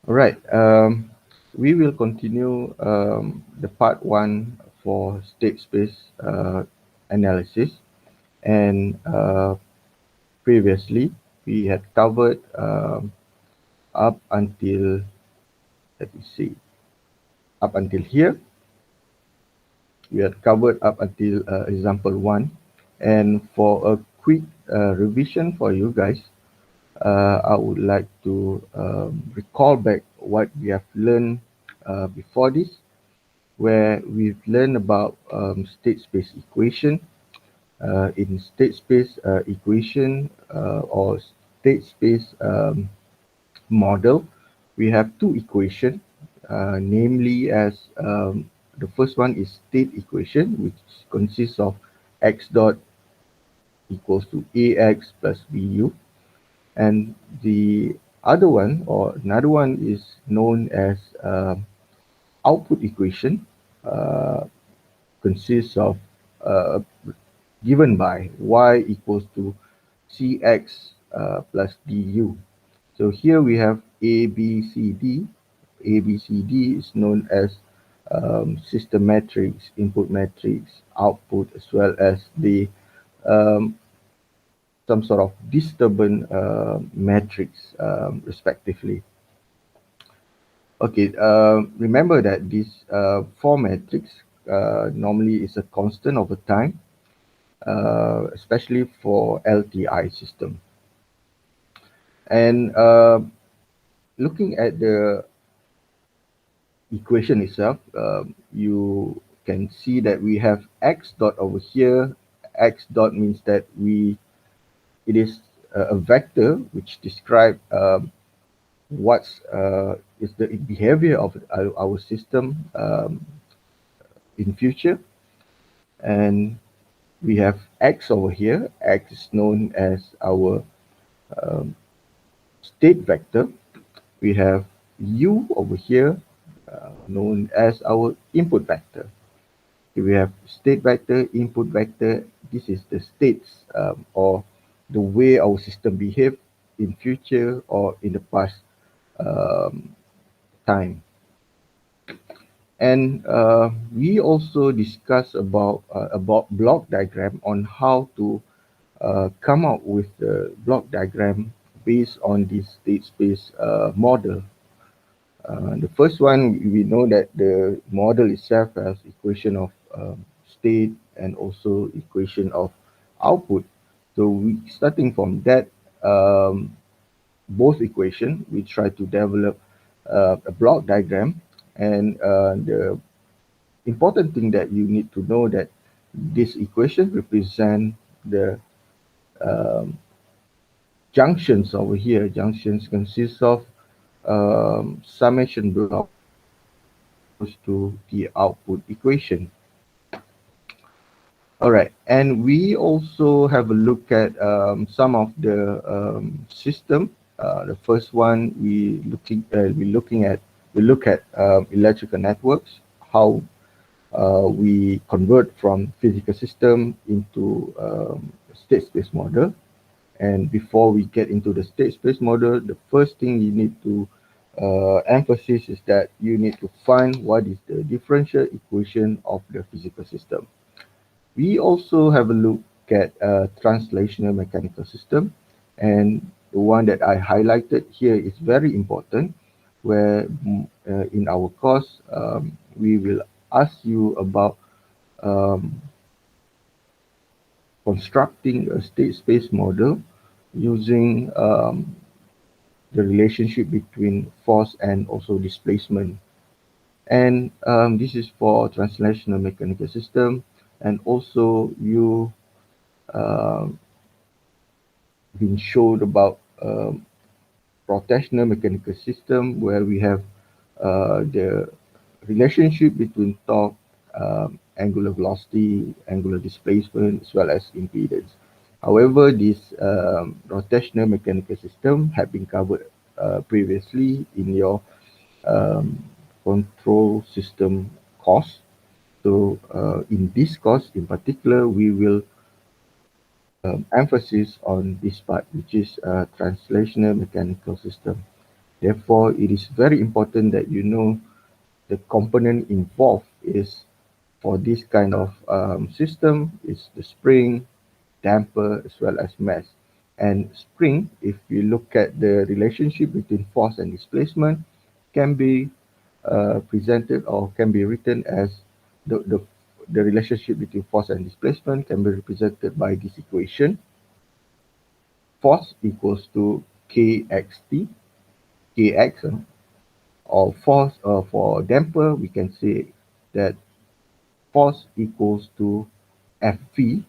All right. We will continue the part one for state space analysis. And previously, we had covered up until, let me see, up until here. We had covered up until example one. And for a quick revision for you guys, I would like to recall back what we have learned before this, where we've learned about state space equation. In state space equation or state space model, we have two equations, namely as the first one is state equation, which consists of x dot equals to ax plus bu, and the other one or another one is known as output equation, uh, consists of uh, given by y equals to cx plus du. So here we have A, B, C, D. A, B, C, D is known as system matrix, input matrix, output, as well as the um, some sort of disturbance matrix, respectively. Okay, remember that this four matrix normally is a constant over time, especially for LTI system. And looking at the equation itself, you can see that we have x dot over here. X dot means that it is a vector which describe what's is the behavior of our system in future. And we have x over here. X is known as our um, state vector. We have u over here, known as our input vector. We have state vector, input vector. This is the states or the way our system behave in future or in the past um, time. And we also discuss about block diagram on how to come up with the block diagram based on this state space model. The first one, we know that the model itself has equation of state and also equation of output. So we starting from that both equation, we try to develop a block diagram. And the important thing that you need to know that this equation represent the um, junctions over here. Junctions consist of summation block to the output equation. All right, and we also have a look at some of the system. The first one we look at electrical networks, how we convert from physical system into state space model. And before we get into the state space model, the first thing you need to emphasize is that you need to find what is the differential equation of the physical system. We also have a look at translational mechanical system, and the one that I highlighted here is very important, where in our course we will ask you about um, constructing a state space model using the relationship between force and also displacement. And this is for translational mechanical system. And also you um, been showed about rotational mechanical system, where we have the relationship between torque, angular velocity, angular displacement, as well as impedance. However, this rotational mechanical system had been covered previously in your um, control system course. So in this course in particular, we will emphasis on this part, which is translational mechanical system. Therefore, it is very important that you know the component involved is for this kind of system is the spring, damper, as well as mass. And spring, if you look at the relationship between force and displacement, can be presented or can be written as the, the, the relationship between force and displacement can be represented by this equation. Force equals to kxt, kx, or force for damper, we can say that force equals to Fv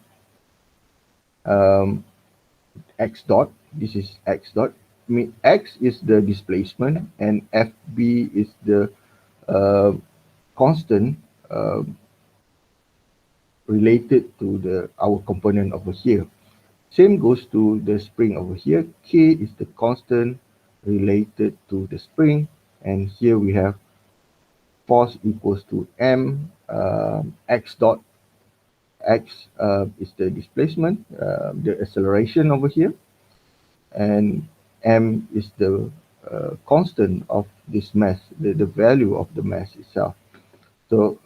um, x dot. This is x dot. I mean, x is the displacement and Fb is the uh, constant uh, related to the our component over here. Same goes to the spring over here. K is the constant related to the spring, and here we have force equals to m x dot. X is the displacement, the acceleration over here, and m is the constant of this mass, the value of the mass itself. So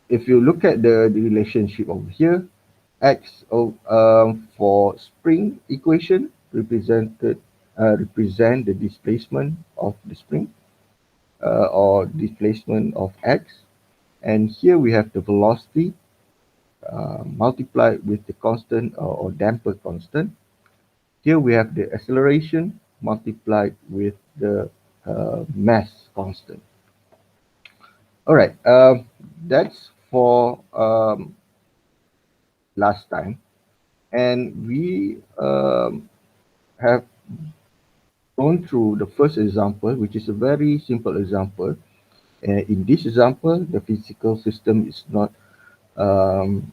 if you look at the relationship over here, x for spring equation represent the displacement of the spring or displacement of x, and here we have the velocity multiplied with the constant or damper constant. Here we have the acceleration multiplied with the mass constant. All right, that's for last time, and we have gone through the first example, which is a very simple example. In this example, the physical system is not um,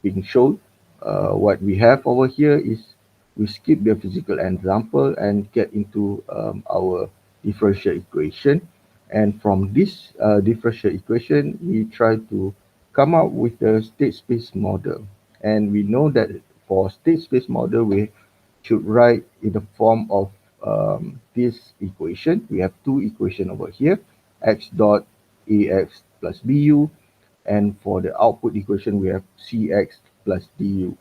being shown. What we have over here is we skip the physical example and get into our differential equation. And from this differential equation, we try to come up with a state space model. And we know that for state space model, we should write in the form of this equation. We have two equations over here, x dot ax plus bu, and for the output equation, we have cx plus du.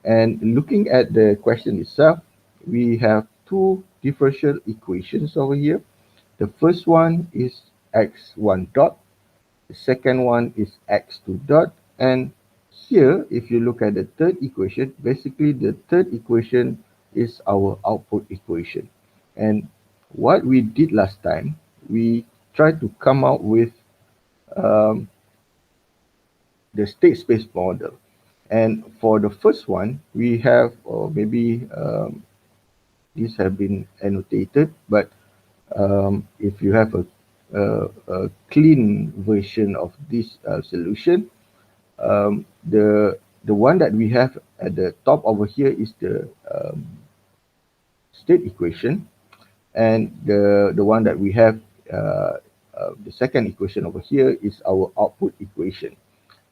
And looking at the question itself, we have two differential equations over here. The first one is x1 dot, the second one is x2 dot, and here, if you look at the third equation, basically the third equation is our output equation. And what we did last time, we tried to come out with um, the state space model. And for the first one, we have, or maybe these have been annotated, but if you have a clean version of this solution, the one that we have at the top over here is the state equation, and the one that we have the second equation over here is our output equation.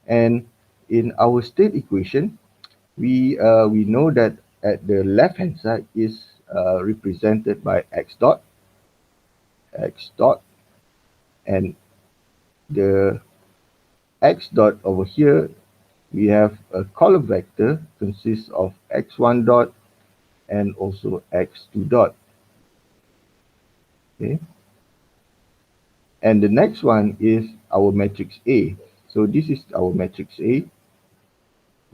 And in our state equation, we know that at the left hand side is represented by x dot, and the x dot over here, we have a column vector consists of x1 dot and also x2 dot. Okay, and the next one is our matrix A. So this is our matrix A.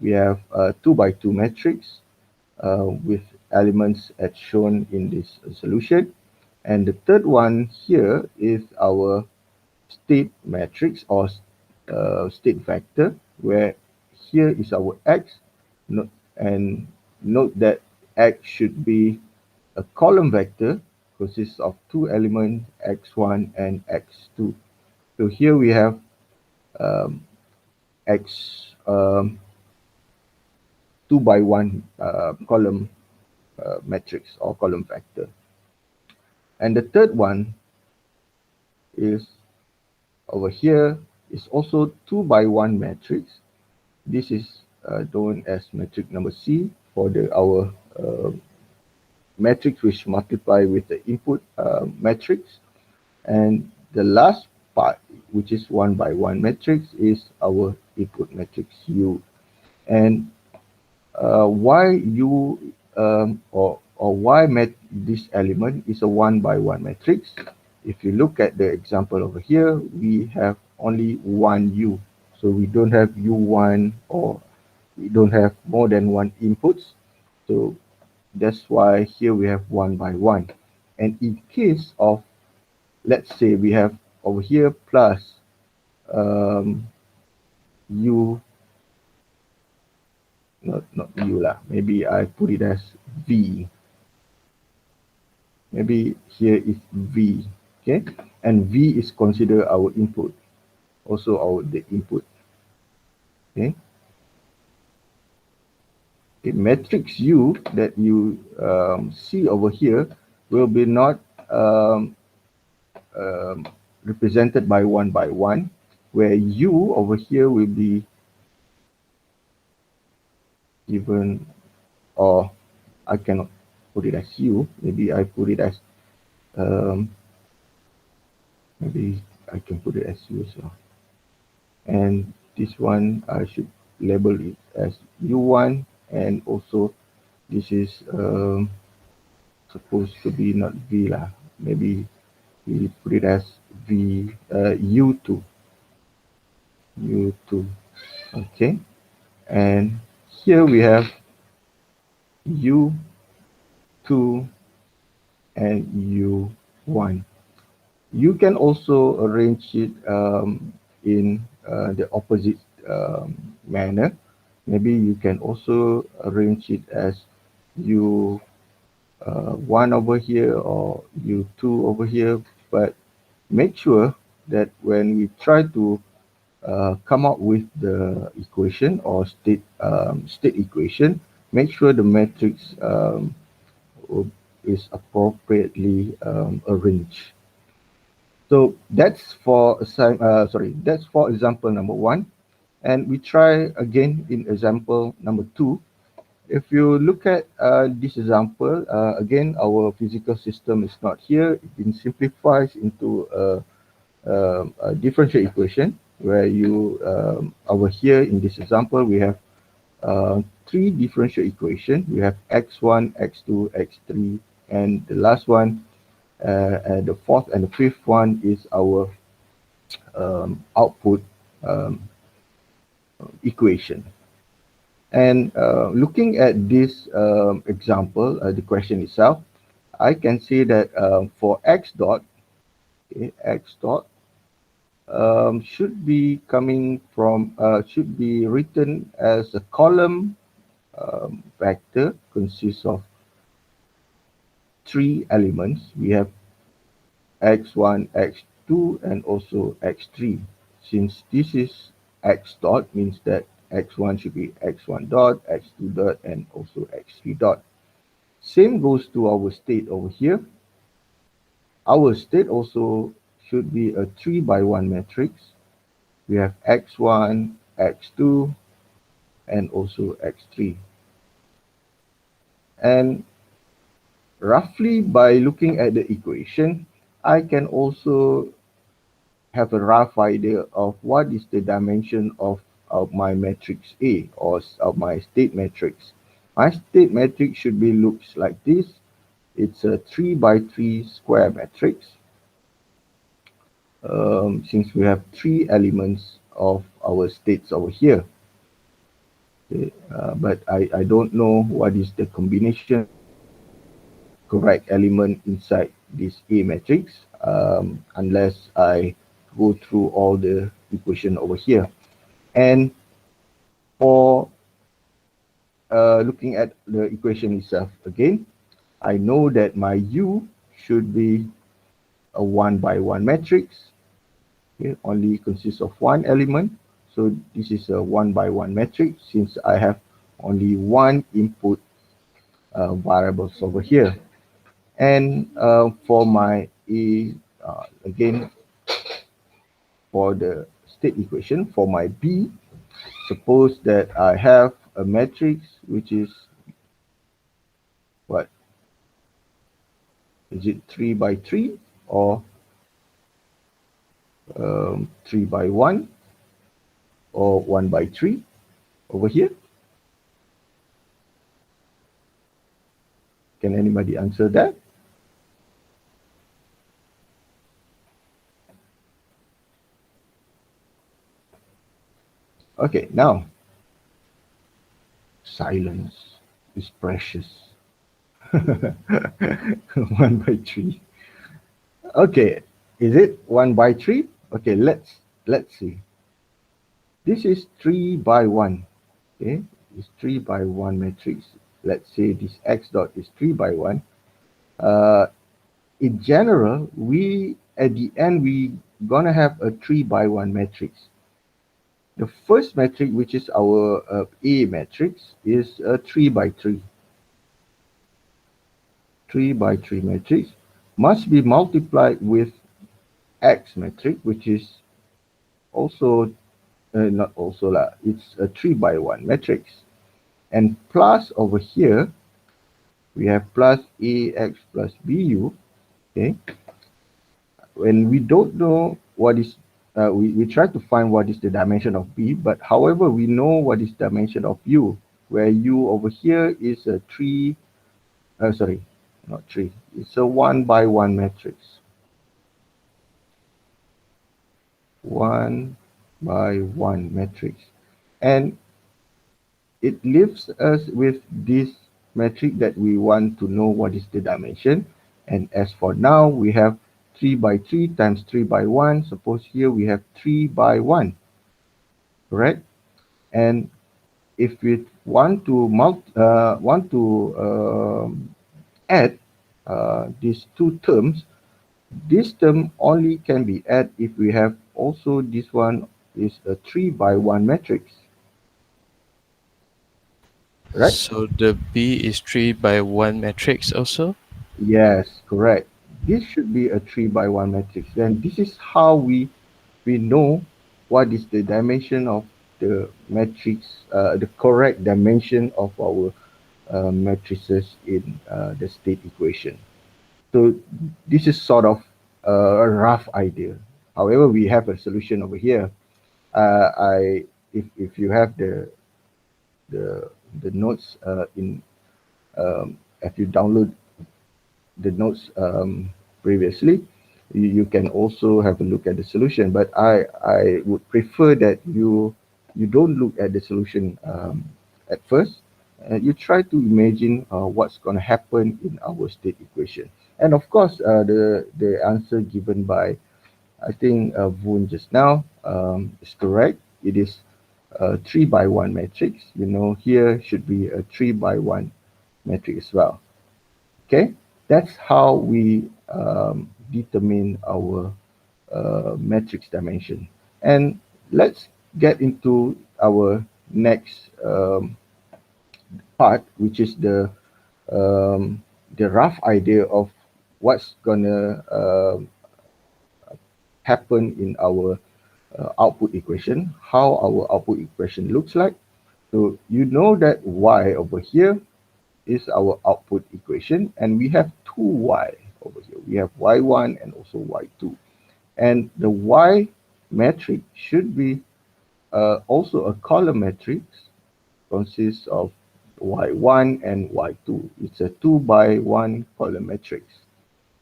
We have a 2 by 2 matrix with elements as shown in this solution. And the third one here is our state matrix or state vector, where here is our x, and note that x should be a column vector consists of two elements, x1 and x2. So here we have um, x 2 by 1 column matrix or column vector. And the third one is over here is also 2 by 1 matrix. This is known as matrix number C for our matrix which multiply with the input matrix, and the last part, which is one by one matrix, is our input matrix U. And why U or why this element is a one by one matrix? If you look at the example over here, we have only one U, so we don't have U1, or we don't have more than one inputs. So that's why here we have one by one. And in case of, let's say we have over here plus U, not U lah, maybe I put it as V. Maybe here is V, okay? And V is considered our input, also the input, okay? A matrix U that you see over here will be not represented by one, where U over here will be given, or I cannot put it as U, maybe I put it as, maybe I can put it as U as well. And this one I should label it as U1, and also this is supposed to be not V lah, maybe we put it as U2, okay? And here we have U2 and U1. You can also arrange it in the opposite manner. Maybe you can also arrange it as U1 over here or U2 over here, but make sure that when we try to come up with the equation or state equation, make sure the matrix is appropriately arranged. So that's for that's for example number 1, and we try again in example number 2. If you look at this example, again our physical system is not here. It been simplified into a differential equation, where you over here in this example we have 3 differential equations. We have x1, x2, x3, and the last one, and the fourth and the fifth one is our output equation. And looking at this example, the question itself, I can say that for x dot, okay, x dot should be coming from, should be written as a column vector, consists of 3 elements. We have x1, x2, and also x3. Since this is x dot, means that x1 should be x1 dot, x2 dot, and also x3 dot. Same goes to our state over here. Our state also should be a 3 by 1 matrix. We have x1, x2, and also x3. And roughly by looking at the equation, I can also have a rough idea of what is the dimension of my matrix A, or of my state matrix. My state matrix should be looks like this. It's a 3 by 3 square matrix. Since we have 3 elements of our states over here. Okay, but I don't know what is the combination correct element inside this A matrix, unless I go through all the equation over here. And for looking at the equation itself again, I know that my U should be a 1 by 1 matrix. Okay, only consists of 1 element. So this is a 1 by 1 matrix, since I have only 1 input variables over here. And for my A, again, for the state equation, for my B, suppose that I have a matrix which is what? Is it 3 by 3 or 3 by 1 or 1 by 3 over here? Can anybody answer that? Okay, now silence is precious. 1 by 3. Okay, is it 1 by 3? Okay, let's see. This is 3 by 1. Okay, it's 3 by 1 matrix. Let's say this x dot is 3 by 1. In general, we at the end we gonna have a 3 by 1 matrix. The first matrix, which is our A matrix, is a 3 by 3. 3 by 3 matrix must be multiplied with X matrix, which is also not also lah. It's a 3 by 1 matrix, and plus over here we have plus AX plus BU. Okay, when we don't know what is we try to find what is the dimension of B, but however we know what is dimension of U, where U over here is a 3 sorry, not 3, it's a 1 by 1 matrix. 1 by 1 matrix, and it leaves us with this metric that we want to know what is the dimension. And as for now, we have 3 by 3 times 3 by 1. Suppose here we have 3 by 1, correct? And if we want to add these two terms, this term only can be added if we have also this one is a 3 by 1 matrix. Right? So the B is 3 by 1 matrix also? Yes, correct. This should be a 3 by 1 matrix. And this is how we know what is the dimension of the matrix, the correct dimension of our matrices in the state equation. So this is sort of a rough idea. However, we have a solution over here. If you have the the notes if you download the notes previously, you can also have a look at the solution. But I would prefer that you don't look at the solution at first. You try to imagine what's going to happen in our state equation. And of course, the answer given by, I think, Voon just now is correct. It is a 3 by 1 matrix. You know, here should be a 3 by 1 matrix as well. Okay, that's how we determine our matrix dimension. And let's get into our next part, which is the rough idea of what's gonna happen in our output equation, how our output equation looks like. So you know that y over here is our output equation, and we have 2y over here. We have y1 and also y2. And the y matrix should be also a column matrix, consists of y1 and y2. It's a 2 by 1 column matrix.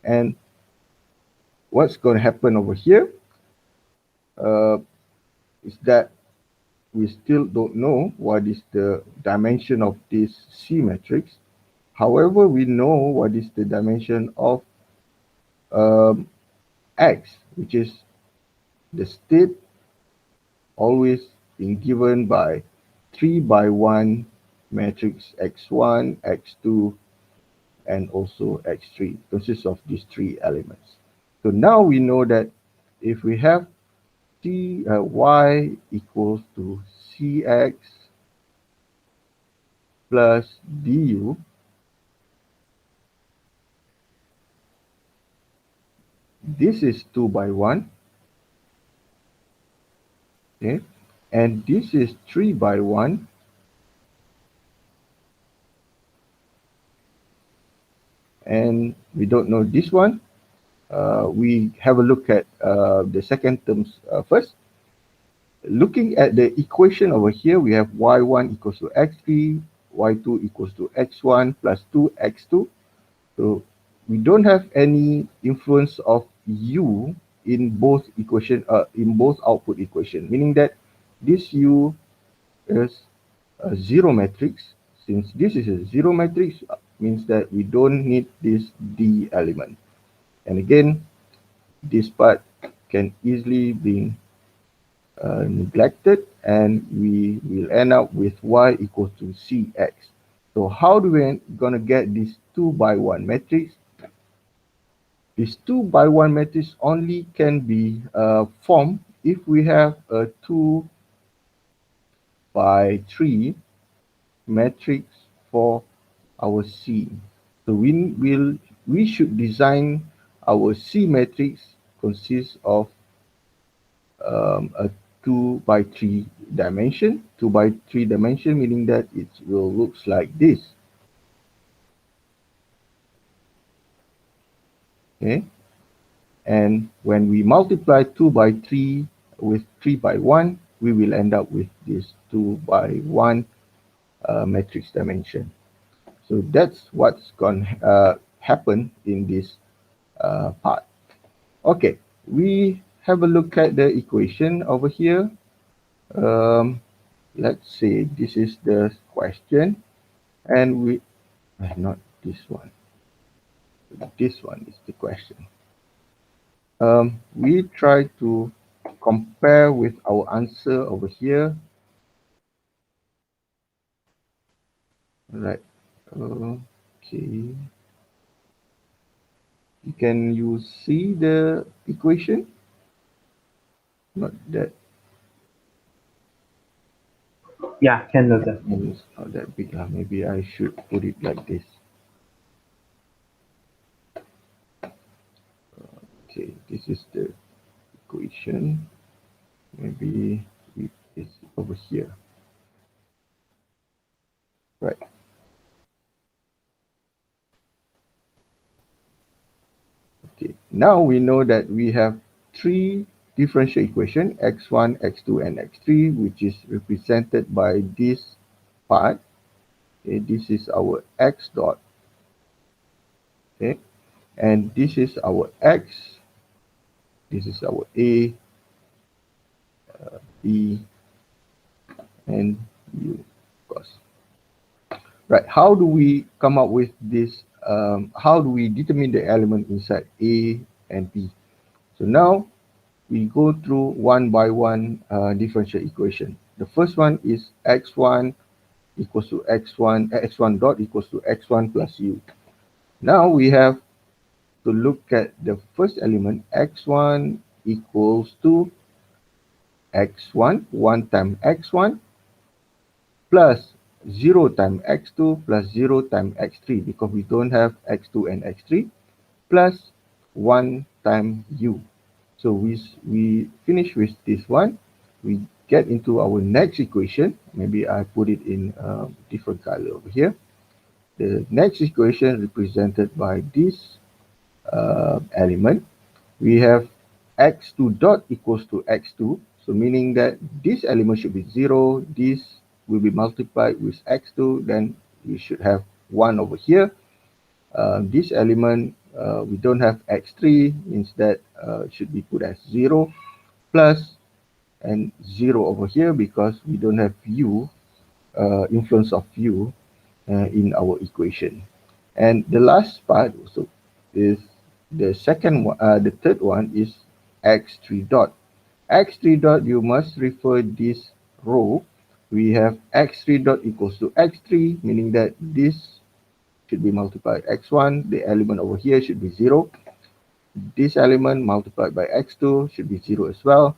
And what's going to happen over here is that we still don't know what is the dimension of this C matrix. However, we know what is the dimension of X, which is the state always being given by 3 by 1 matrix X1, X2, and also X3. Consists of these three elements. So now we know that if we have y equals to Cx plus du, this is 2 by 1, okay, and this is 3 by 1, and we don't know this one. We have a look at the second terms first. Looking at the equation over here, we have y1 equals to x3, y2 equals to x1 plus 2x2. So we don't have any influence of u in both output equation, meaning that this u is a zero matrix. Since this is a zero matrix, means that we don't need this D element. And again, this part can easily be neglected, and we will end up with y equals to cx. So how do we gonna get this 2 by 1 matrix? This 2 by 1 matrix only can be formed if we have a 2 by 3 matrix for our C. So we should design our C matrix consists of a 2 by 3 dimension. 2 by 3 dimension meaning that it will looks like this. Okay, and when we multiply 2 by 3 with 3 by 1, we will end up with this 2 by 1 matrix dimension. So that's what's going to happen in this part. Okay, we have a look at the equation over here. Let's say this is the question, and we not this one. This one is the question. We try to compare with our answer over here. Right. Okay. Can you see the equation? Not that. Yeah, can do that. It's not that big. Maybe I should put it like this. Okay, this is the equation. Maybe we place it over here. Right. Okay, now we know that we have three differential equation, x1, x2, and x3, which is represented by this part. Okay, this is our x dot. Okay, and this is our x. This is our a, b, and u, of course. Right, how do we come up with this? How do we determine the element inside A and B? So now we go through one by one differential equation. The first one is x1 equals to x1 dot equals to x1 plus u. Now we have to look at the first element, x1 equals to x1, 1 times x1 plus 0 times x2 plus 0 times x3 because we don't have x2 and x3 plus 1 times u. So we finish with this one. We get into our next equation. Maybe I put it in different color over here. The next equation represented by this element. We have x2 dot equals to x2. So meaning that this element should be 0. This will be multiplied with x2. Then we should have 1 over here. This element, we don't have x3, means that should be put as 0 plus and 0 over here because we don't have u, influence of u in our equation. And the last part also is the second one, the third one is x3 dot. x3 dot, you must refer this row. We have x3 dot equals to x3, meaning that this should be multiplied x1. The element over here should be 0. This element multiplied by x2 should be 0 as well.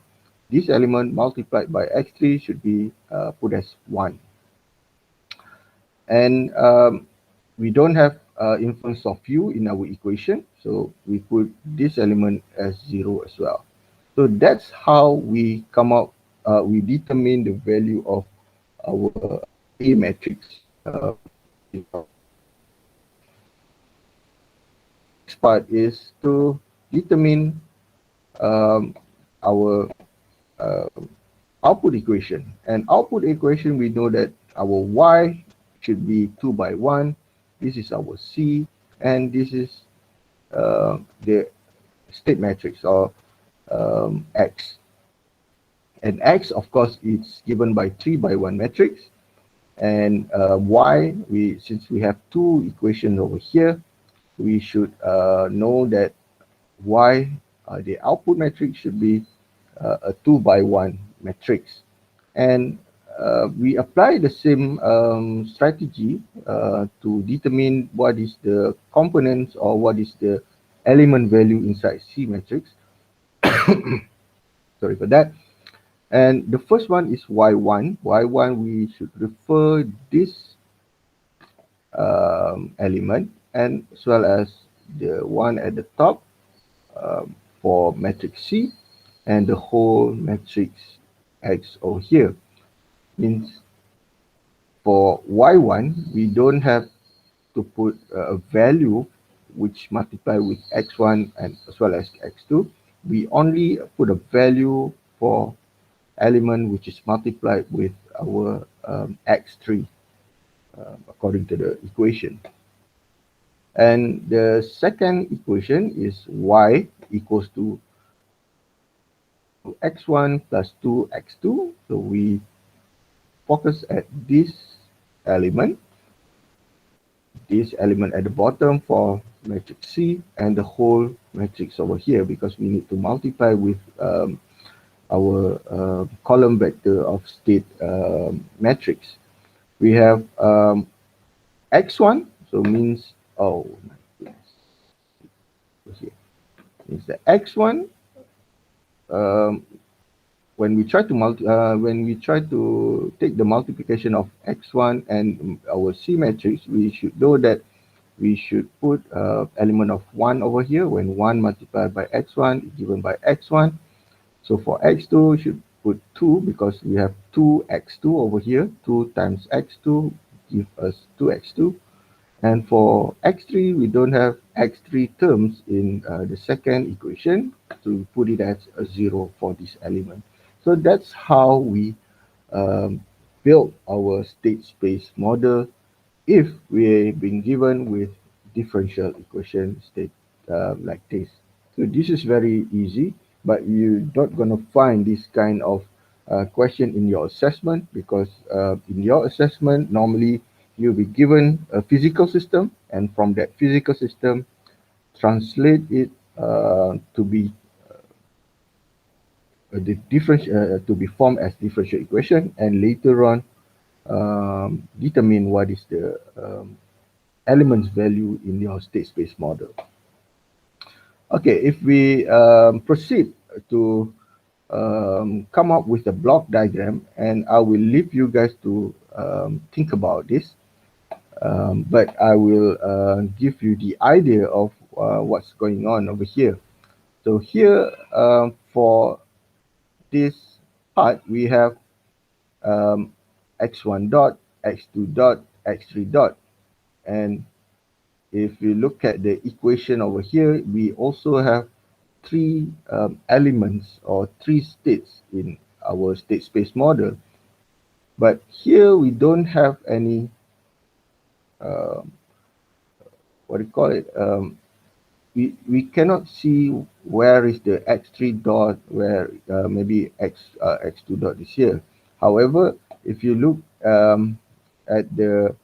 This element multiplied by x3 should be put as 1. And we don't have influence of u in our equation, so we put this element as 0 as well. So that's how we come out, we determine the value of our A matrix. next part is to determine our output equation. And output equation, we know that our y should be 2 by 1. This is our c, and this is the state matrix, or x. And x, of course, is given by 3 by 1 matrix. And y, since we have two equations over here, we should know that y, the output matrix, should be a 2 by 1 matrix. And we apply the same strategy to determine what is the components, or what is the element value inside C matrix. Sorry for that. And the first one is y1. Y1, we should refer this element, and as well as the one at the top for matrix C, and the whole matrix X over here. Means for y1, we don't have to put a value which multiply with x1 and as well as x2. We only put a value for element which is multiplied with our x3 according to the equation. And the second equation is y equals to x1 plus 2x2. So we focus at this element at the bottom for matrix C, and the whole matrix over here, because we need to multiply with our column vector of state matrix. We have x1, so means, oh my goodness, here is the x1. When we try to take the multiplication of x1 and our C matrix, we should know that we should put element of 1 over here. When 1 multiplied by x1 is given by x1. So for x2, we should put 2, because we have 2x2 over here. 2 times x2 give us 2x2. And for x3, we don't have x3 terms in the second equation, so we put it as a 0 for this element. So that's how we build our state space model if we've been given with differential equation state like this. So this is very easy, but you're not going to find this kind of question in your assessment, because in your assessment, normally you'll be given a physical system, and from that physical system, translate it to be to be formed as differential equation, and later on determine what is the elements value in your state space model. Okay, if we proceed to come up with a block diagram, and I will leave you guys to think about this, but I will give you the idea of what's going on over here. So here, for this part, we have x1 dot, x2 dot, x3 dot. And if you look at the equation over here, we also have three elements, or three states in our state space model. But here we don't have any, what do you call it? We cannot see where is the x3 dot, where maybe x2 dot is here. However, if you look at the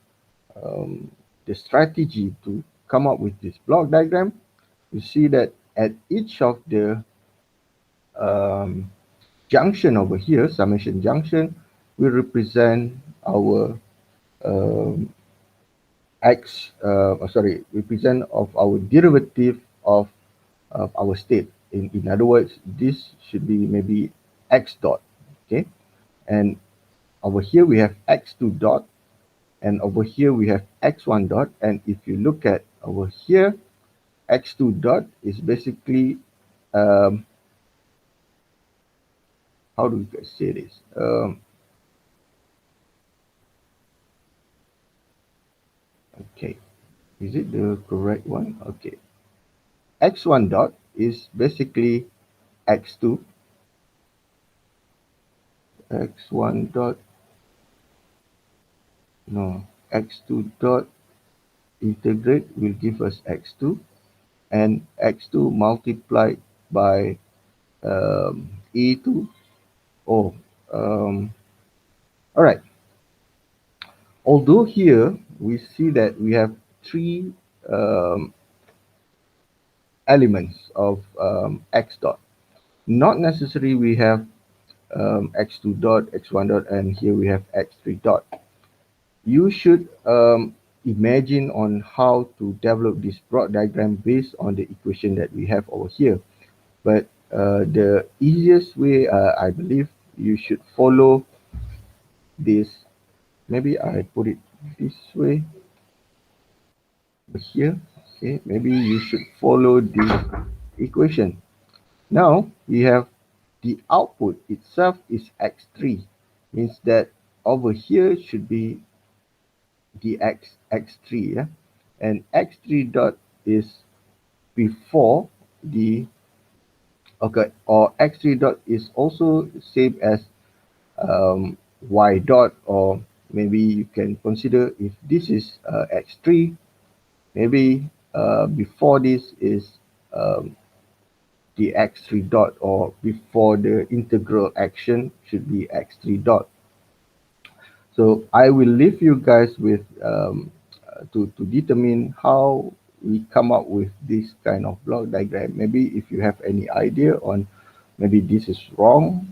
strategy to come up with this block diagram, you see that at each of the junction over here, summation junction, will represent our represent of our derivative of our state. In other words, this should be maybe x dot, okay? And over here we have x2 dot, and over here we have x1 dot. And if you look at over here, x2 dot is basically, how do we say this? Okay, is it the correct one? Okay, x1 dot is basically x2. x1 dot, no, x2 dot integrate will give us x2, and x2 multiplied by e2. Oh, all right. Although here we see that we have three um, elements of x dot. Not necessarily we have x2 dot, x1 dot, and here we have x3 dot. You should imagine on how to develop this broad diagram based on the equation that we have over here. But the easiest way, I believe, you should follow this. Maybe I put it this way here. Okay, maybe you should follow this equation. Now we have the output itself is x3, means that over here should be the x3, yeah, and x3 dot is before the, okay, or x3 dot is also same as y dot, or maybe you can consider if this is x3, maybe before this is the x3 dot, or before the integral action should be x3 dot. So I will leave you guys with to determine how we come up with this kind of block diagram. Maybe if you have any idea on maybe this is wrong,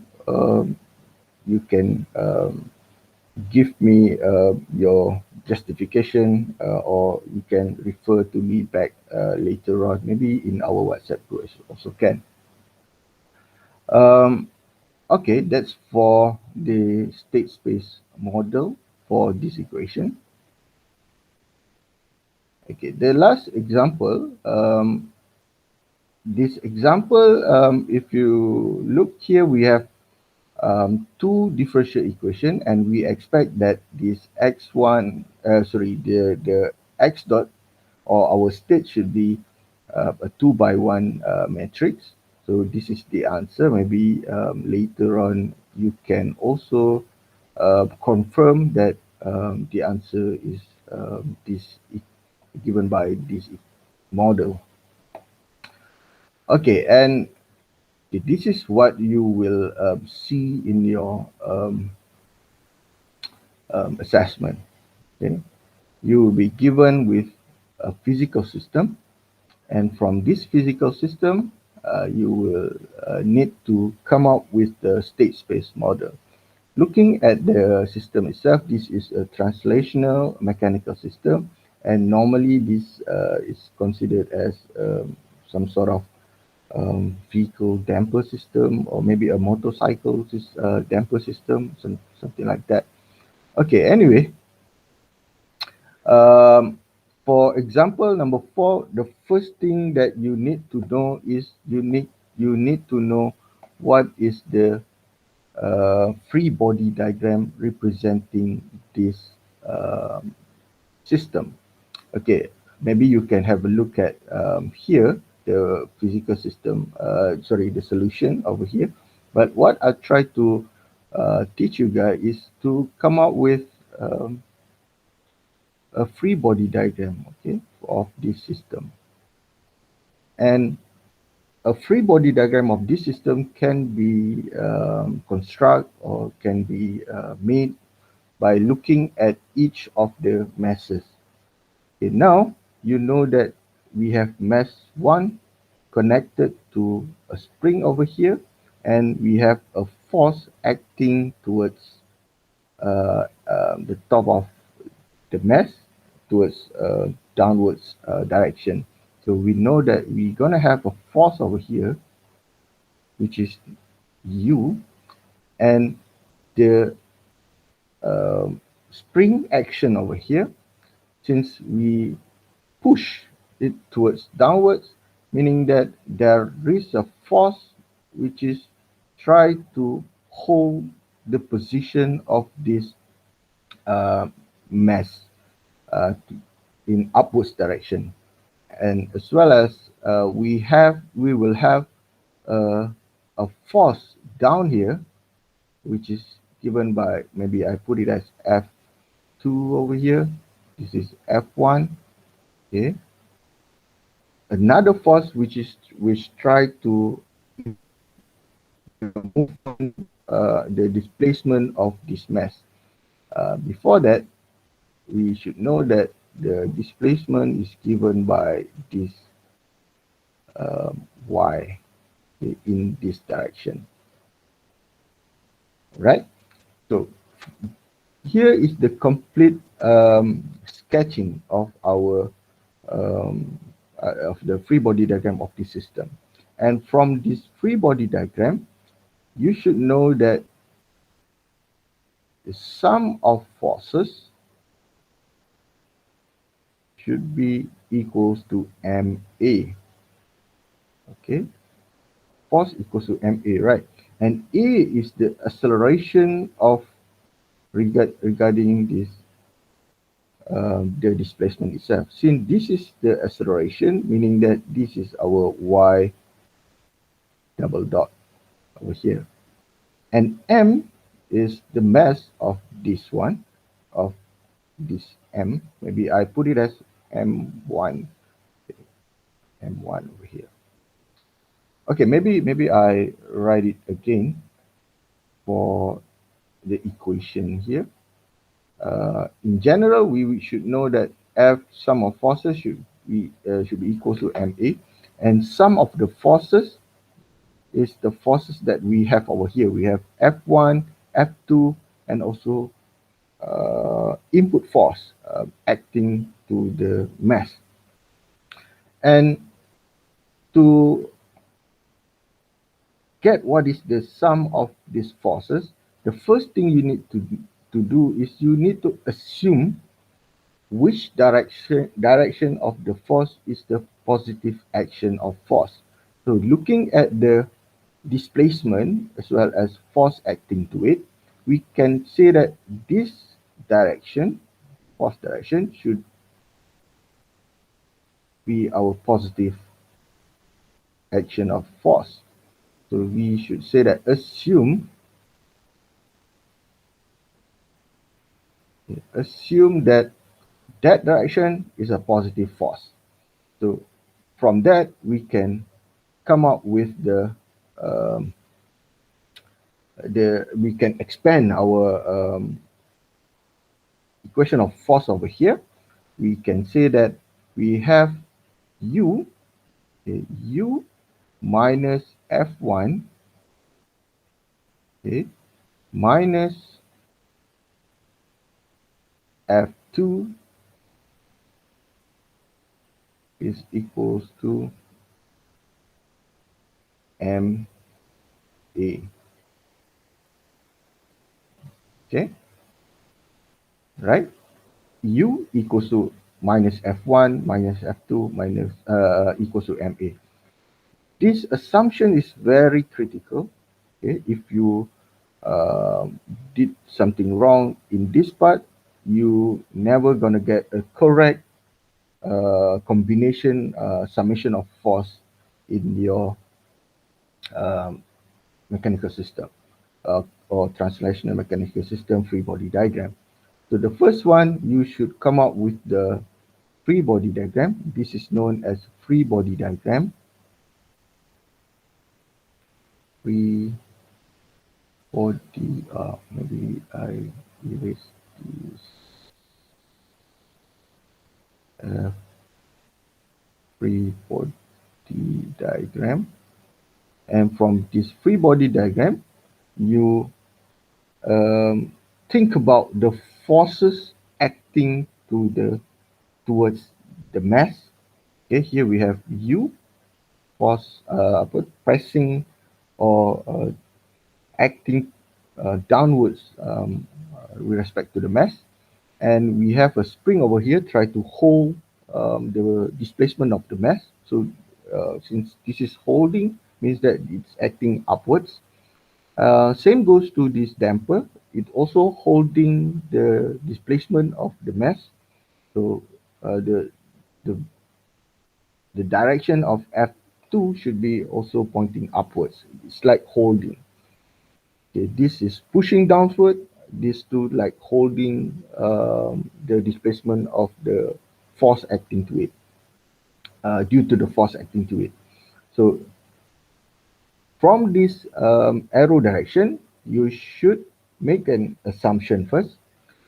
you can give me your justification, or you can refer to me back later on, maybe in our WhatsApp group also can. Okay, that's for the state space model for this equation. Okay, the last example, this example, if you look here, we have two differential equation, and we expect that this x1, the x dot, or our state should be a 2 by 1 matrix. So this is the answer. Maybe later on you can also confirm that the answer is this given by this model. Okay, and this is what you will see in your assessment. Okay, you will be given with a physical system, and from this physical system, you will need to come up with the state space model. Looking at the system itself, this is a translational mechanical system, and normally this is considered as some sort of vehicle damper system, or maybe a motorcycle damper system, something like that. Okay, anyway, for example number 4, the first thing that you need to know is you need to know what is the free body diagram representing this system. Okay, maybe you can have a look at here, the physical system, the solution over here. But what I try to teach you guys is to come up with a free body diagram, okay, of this system. And a free body diagram of this system can be constructed or can be made by looking at each of the masses. Okay, now you know that we have mass 1 connected to a spring over here, and we have a force acting towards the top of the mass, towards downwards direction. So we know that we're going to have a force over here, which is U, and the spring action over here, since we push it towards downwards, meaning that there is a force which is try to hold the position of this mass in upwards direction, and as well as we will have a force down here, which is given by, maybe I put it as F2 over here. This is F1. Okay. Another force which try to move on the displacement of this mass. Before that, we should know that the displacement is given by this y in this direction, right? So here is the complete sketching of our of the free body diagram of this system. And from this free body diagram, you should know that the sum of forces should be equals to MA. Okay, force equals to MA, right? And A is the acceleration of regarding this the displacement itself. Since this is the acceleration, meaning that this is our y double dot over here, and M is the mass of this one, of this M. Maybe I put it as M1, M1 over here. Okay, maybe I write it again for the equation here. In general, we should know that F sum of forces should be equal to MA, and sum of the forces is the forces that we have over here. We have F1, F2, and also input force acting to the mass. And to get what is the sum of these forces, the first thing you need to do is you need to assume which direction of the force is the positive action of force. So looking at the displacement as well as force acting to it, we can say that this direction, force direction, should be our positive action of force. So we should say that assume that that direction is a positive force. So from that, we can come up with we can expand our equation of force over here. We can say that we have U, okay, U minus F1, okay, minus F2 is equals to MA. Okay, right? U equals to minus F1 minus F2 minus equals to MA. This assumption is very critical. Okay, if you did something wrong in this part, you never gonna get a correct combination summation of force in your mechanical system or translational mechanical system free body diagram. So the first one, you should come up with the free body diagram. This is known as free body diagram. Free body, maybe I erase this free body diagram. And from this free body diagram, you think about the forces acting towards the mass. Okay, here we have U, force pressing or acting downwards with respect to the mass, and we have a spring over here try to hold the displacement of the mass. So since this is holding, means that it's acting upwards. Same goes to this damper. It also holding the displacement of the mass. So the the direction of F2 should be also pointing upwards. It's like holding. Okay, this is pushing downward. These two like holding the displacement of the force acting to it, due to the force acting to it. So from this arrow direction, you should make an assumption first.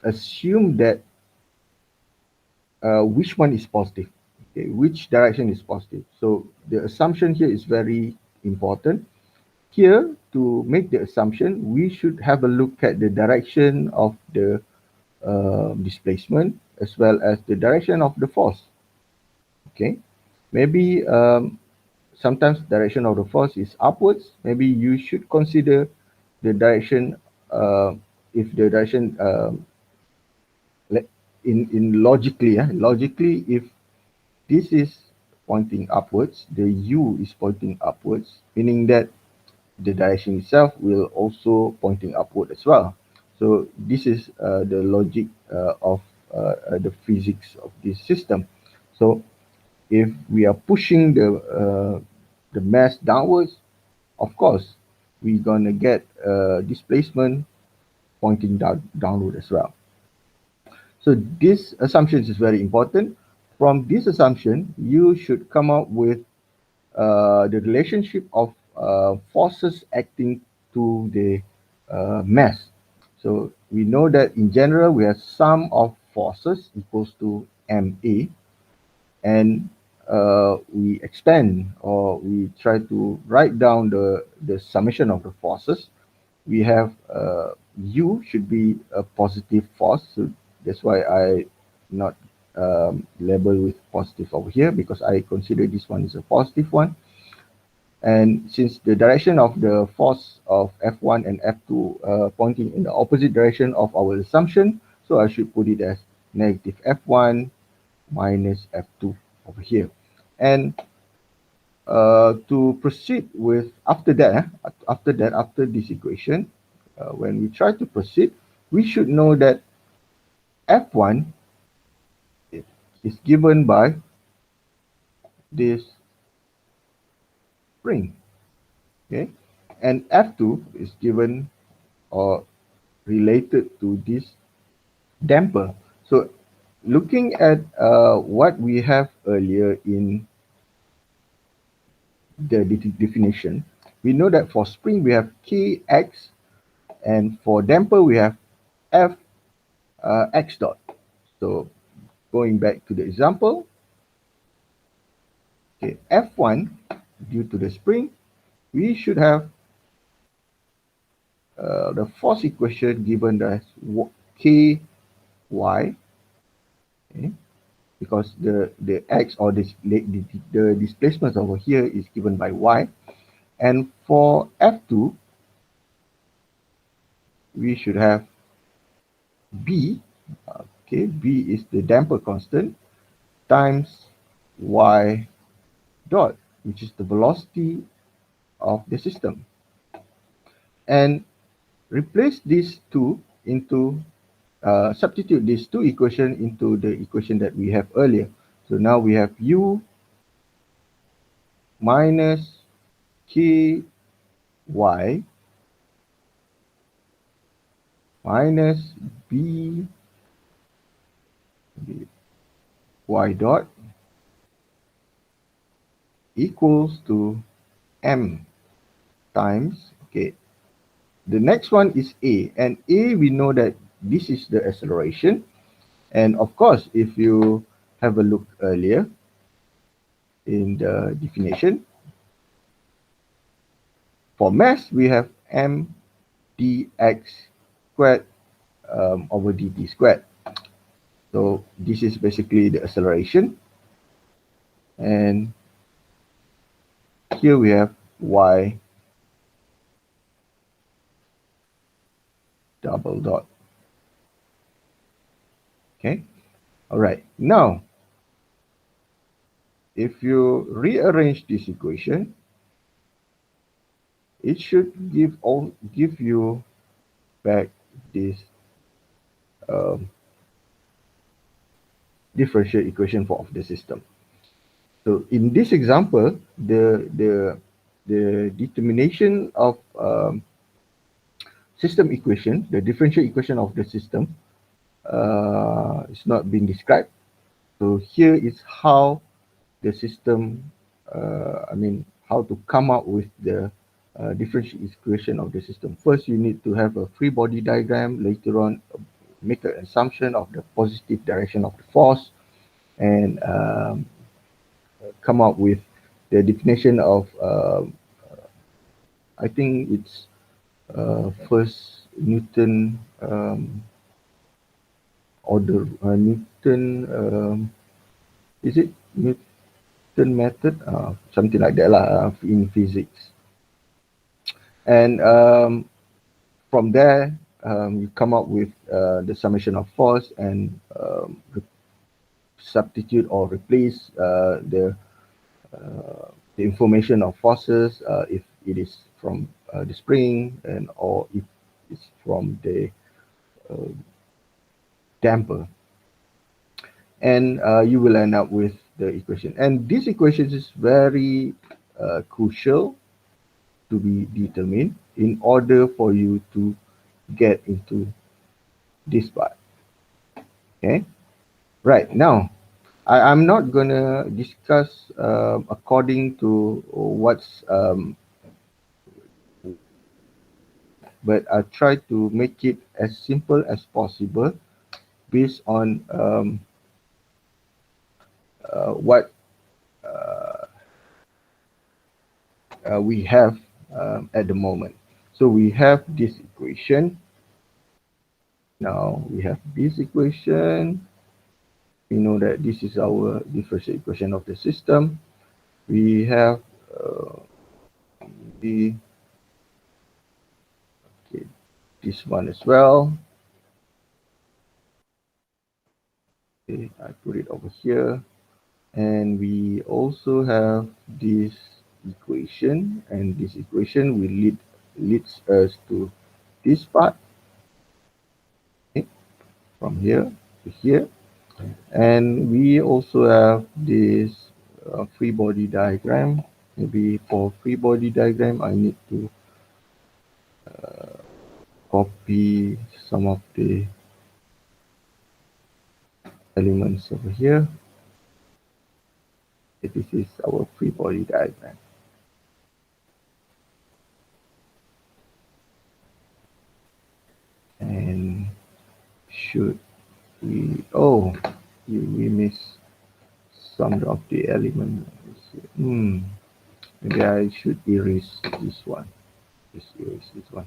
Assume that which one is positive, okay, which direction is positive. So the assumption here is very important. Here, to make the assumption, we should have a look at the direction of the displacement as well as the direction of the force. Okay, maybe sometimes direction of the force is upwards. Maybe you should consider the direction, if the direction in logically, logically, if this is pointing upwards, the U is pointing upwards, meaning that the direction itself will also pointing upward as well. So this is the logic of the physics of this system. So if we are pushing the mass downwards, of course, we're gonna get displacement pointing downward as well. So this assumption is very important. From this assumption, you should come up with the relationship of forces acting to the mass. So we know that in general, we have sum of forces equals to MA, and we expand or we try to write down the summation of the forces. We have U should be a positive force, so that's why I not label with positive over here, because I consider this one is a positive one. And since the direction of the force of F1 and F2 pointing in the opposite direction of our assumption, so I should put it as negative F1 minus F2 over here. And to proceed with, after this equation, when we try to proceed, we should know that F1 is given by this spring, okay, and F2 is given or related to this damper. So looking at what we have earlier in the definition, we know that for spring we have Kx, and for damper we have F x dot. So going back to the example, okay, F1 due to the spring, we should have the force equation given as Ky, okay, because the x or the displacement over here is given by y. And for F2, we should have B, okay, B is the damper constant, times y dot, which is the velocity of the system. And replace these two into, substitute these two equations into the equation that we have earlier. So now we have U minus Ky minus B y dot equals to M times, okay, the next one is A, and A we know that this is the acceleration. And of course, if you have a look earlier in the definition, for mass we have M dx squared over dt squared. So this is basically the acceleration, and here we have y double dot. Okay, all right. Now, if you rearrange this equation, it should give you back this differential equation for of the system. So in this example, the determination of system equation, the differential equation of the system, is not being described. So here is how the system, how to come up with the differential equation of the system. First, you need to have a free body diagram. Later on, make an assumption of the positive direction of the force, and come up with the definition of, I think it's first Newton order, Newton, is it Newton method? Something like that lah, in physics. And from there, you come up with the summation of force, and substitute or replace the information of forces, if it is from the spring, and or if it's from the damper, and you will end up with the equation. And this equation is very crucial to be determined in order for you to get into this part. Okay, right now I'm not gonna discuss according to what's but I try to make it as simple as possible based on what we have at the moment. So we have this equation. Now we have this equation. We know that this is our differential equation of the system. We have the okay, this one as well. Okay, I put it over here. And we also have this equation, and this equation will leads us to this part, okay, from here to here. And we also have this free body diagram. Maybe for free body diagram, I need to copy some of the elements over here. Okay, this is our free body diagram. And should we, oh, we miss some of the element. Maybe I should erase this one. Just erase this one.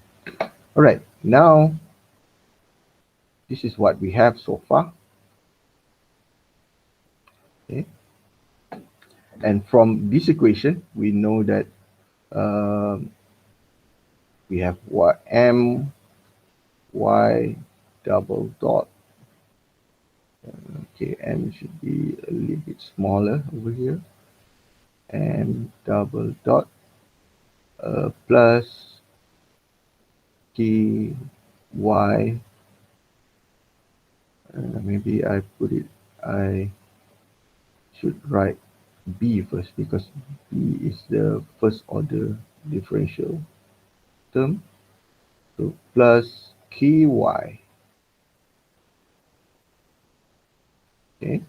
All right, now this is what we have so far. Okay, and from this equation, we know that we have what m y double dot. Okay, m should be a little bit smaller over here. M double dot plus k y. Maybe I put it. I should write b first, because b is the first order differential term. So plus ky. Okay,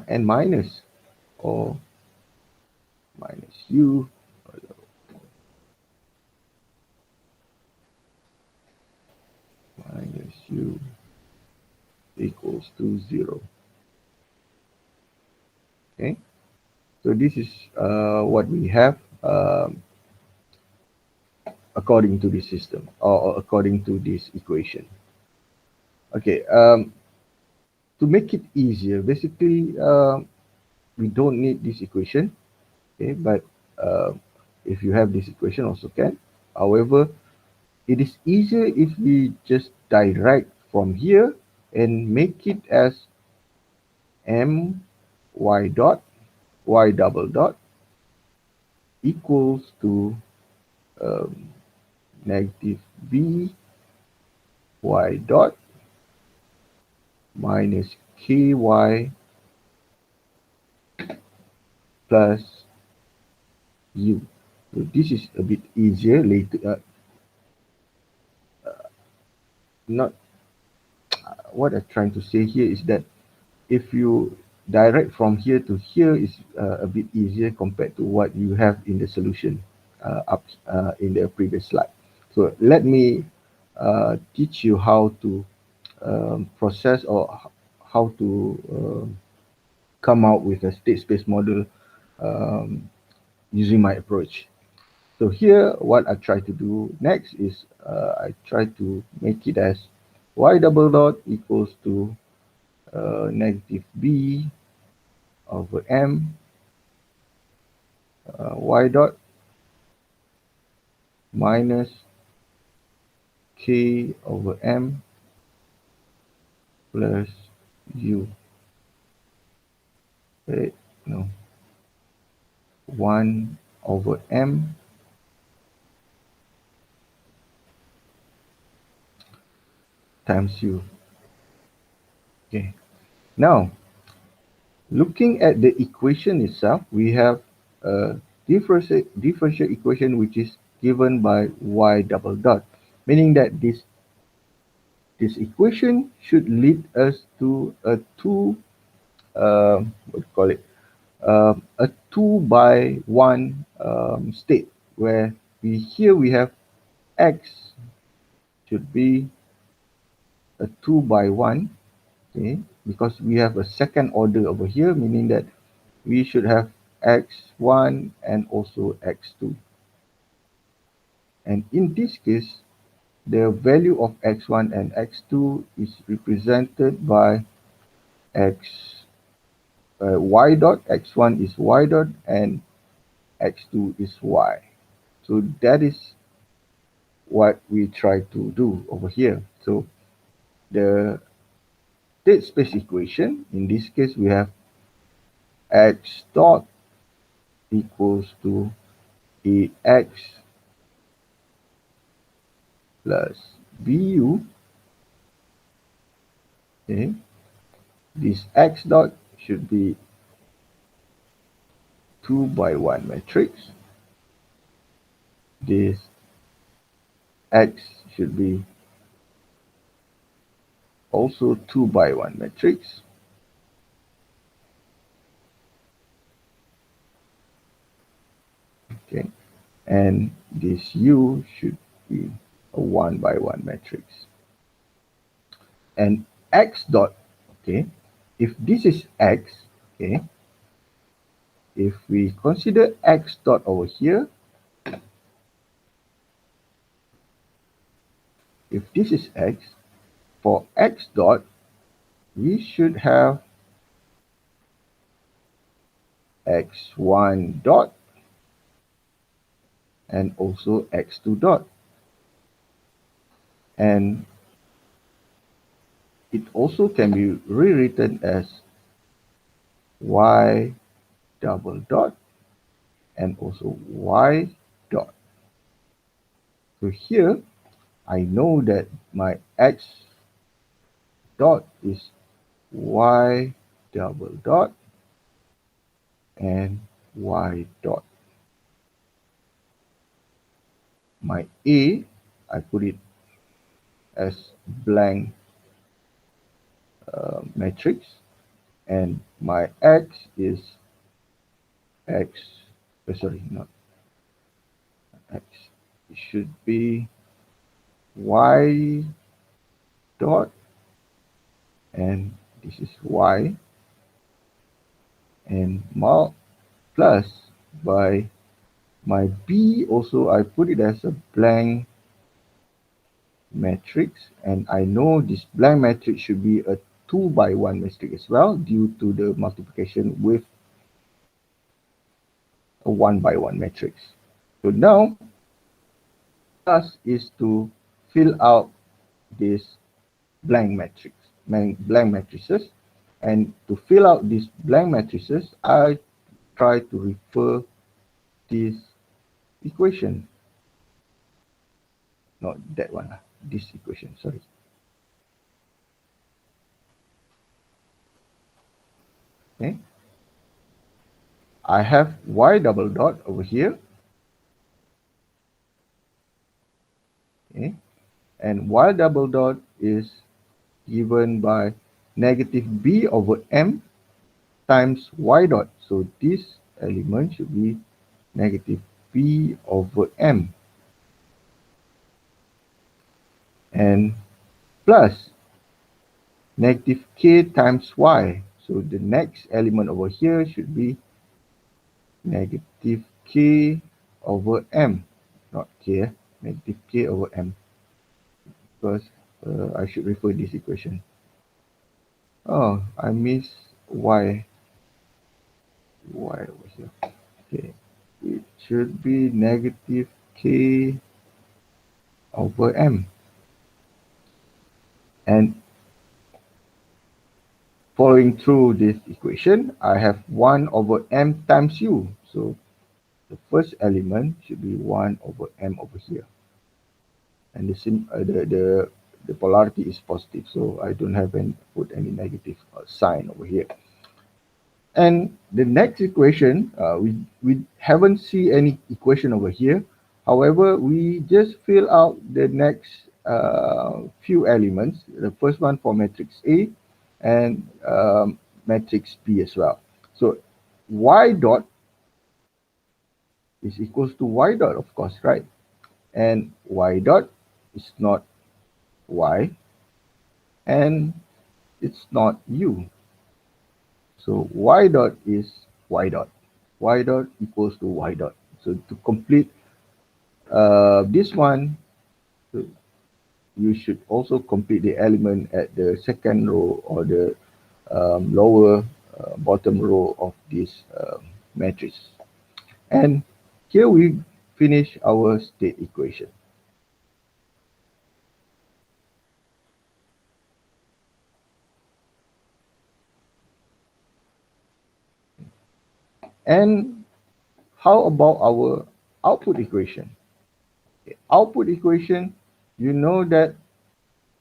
and minus, or minus u, minus u equals to 0. Okay, so this is what we have according to this system, or according to this equation. Okay, to make it easier, basically we don't need this equation. Okay, but if you have this equation also can. However, it is easier if we just direct from here and make it as m y dot y double dot equals to negative b y dot minus ky plus u. So this is a bit easier later. Not what I'm trying to say here is that if you direct from here to here is a bit easier compared to what you have in the solution up in the previous slide. So let me teach you how to process or how to come out with a state space model um, using my approach. So here, what I try to do next is I try to make it as y double dot equals to negative b over m y dot minus k over m plus u. Wait, no, 1 over m times u. Okay. Now, looking at the equation itself, we have a differential equation which is given by y double dot, meaning that this equation should lead us to a what do you call it, a 2 by 1 state, where we have x should be a 2 by 1, okay, because we have a second order over here, meaning that we should have x1 and also x2. And in this case, the value of x1 and x2 is represented by x y dot. X1 is y dot and x2 is y. So that is what we try to do over here. So the state space equation, in this case, we have x dot equals to ax plus bu. Okay, this x dot should be 2 by 1 matrix. This x should be also 2 by 1 matrix. Okay, and this u should be a 1 by 1 matrix. And x dot, okay, if this is x, okay, if we consider x dot over here, if this is x, for x dot, we should have x1 dot and also x2 dot. And it also can be rewritten as y double dot and also y dot. So here, I know that my x dot is y double dot and y dot. My a, I put it as blank matrix, and my x is x, sorry, not x, it should be y dot, and this is y, and plus by my b also, I put it as a blank matrix, and I know this blank matrix should be a 2 by 1 matrix as well, due to the multiplication with a 1 by 1 matrix. So now, task is to fill out this blank matrix, blank matrices, and to fill out these blank matrices, I try to refer this equation, not that one, this equation, sorry. Okay, I have y double dot over here. Okay. And y double dot is given by negative b over m times y dot. So this element should be negative b over m and plus negative k times y. So the next element over here should be negative k over m, not k, negative k over m, because I should refer this equation. Oh, I miss y over here. Okay, it should be negative k over m. And following through this equation, I have 1 over m times u. So the first element should be 1 over m over here. And the polarity is positive, so I don't have put any negative sign over here. And the next equation, we haven't see any equation over here. However, we just fill out the next few elements. The first one for matrix A and matrix B as well. So y dot is equals to y dot, of course, right? And y dot is not y and it's not u. So y dot is y dot. Y dot equals to y dot. So to complete this one, you should also complete the element at the second row or the lower bottom row of this matrix. And here we finish our state equation. And how about our output equation? Okay, output equation, you know that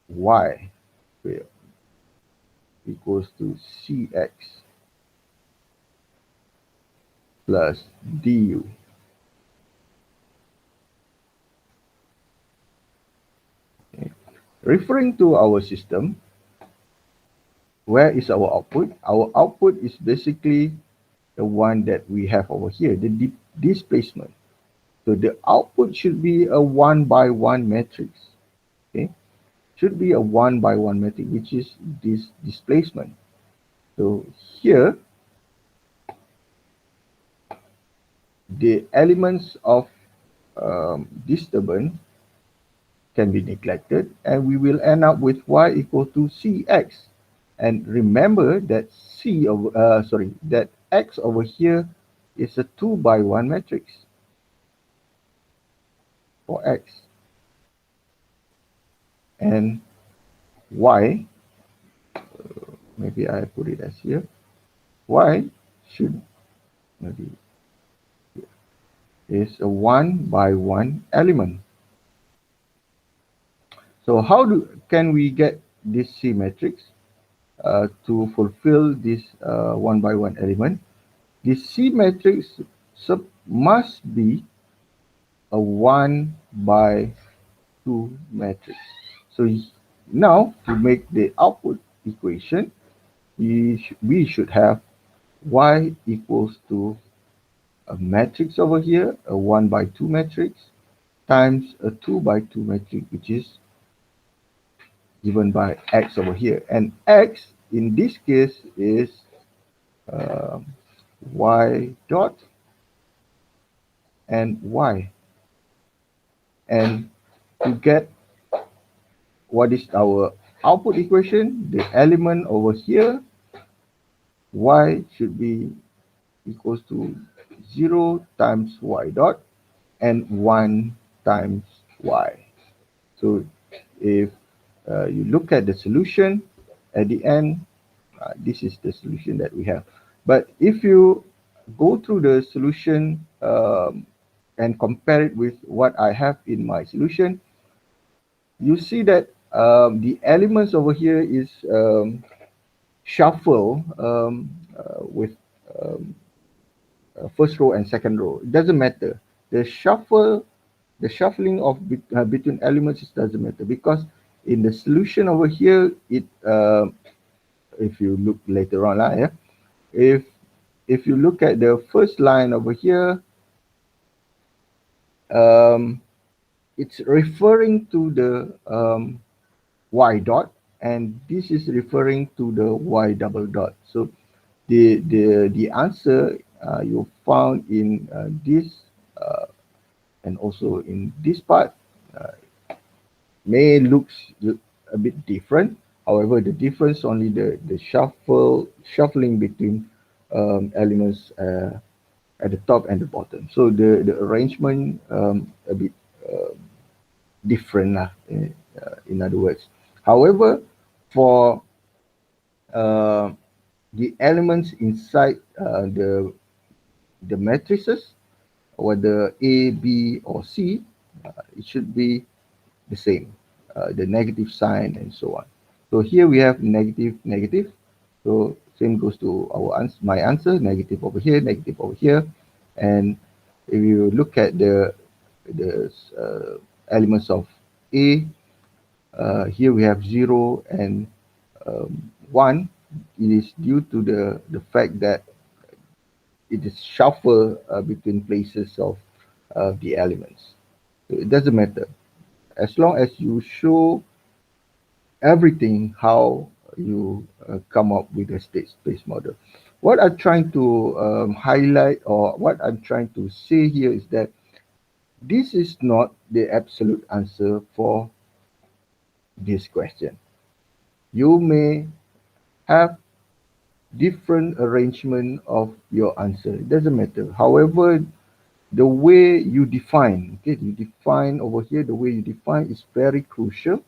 y equals to cx plus du. Okay. Referring to our system, where is our output? Our output is basically the one that we have over here, the displacement. So the output should be a 1 by 1 matrix. Okay, should be a 1 by 1 matrix, which is this displacement. So here, the elements of disturbance can be neglected, and we will end up with y equal to cx. And remember that that x over here is a 2 by 1 matrix for x. And y, maybe I put it as here, y should maybe is a 1 by 1 element. So how can we get this C matrix to fulfill this 1 by 1 element? This C matrix must be a 1 by 2 matrix. So now to make the output equation, we should have y equals to a matrix over here, a 1 by 2 matrix, times a 2 by 2 matrix, which is given by x over here. And x in this case is y dot and y. And to get what is our output equation, the element over here, y should be equals to 0 times y dot and 1 times y. So if you look at the solution at the end, this is the solution that we have. But if you go through the solution and compare it with what I have in my solution, you see that the elements over here is shuffle with first row and second row. It doesn't matter. The shuffling of between elements, it doesn't matter, because in the solution over here, it if you look later on, yeah, if you look at the first line over here, it's referring to the y dot, and this is referring to the y double dot. So the answer you found in this and also in this part may looks a bit different. However, the difference only the shuffling between elements at the top and the bottom. So the arrangement a bit different lah, in other words. However, for the elements inside the matrices, whether A, B, or C, it should be the same, the negative sign and so on. So here we have negative, negative. So same goes to our answer, my answer, negative over here. And if you look at the elements of A, here we have 0 and 1. It is due to the fact that it is shuffled between places of the elements. So it doesn't matter. As long as you show everything how you come up with a state space model. What I'm trying to highlight, or what I'm trying to say here, is that this is not the absolute answer for this question. You may have different arrangement of your answer. It doesn't matter. However, the way you define, okay, you define over here, the way you define is very crucial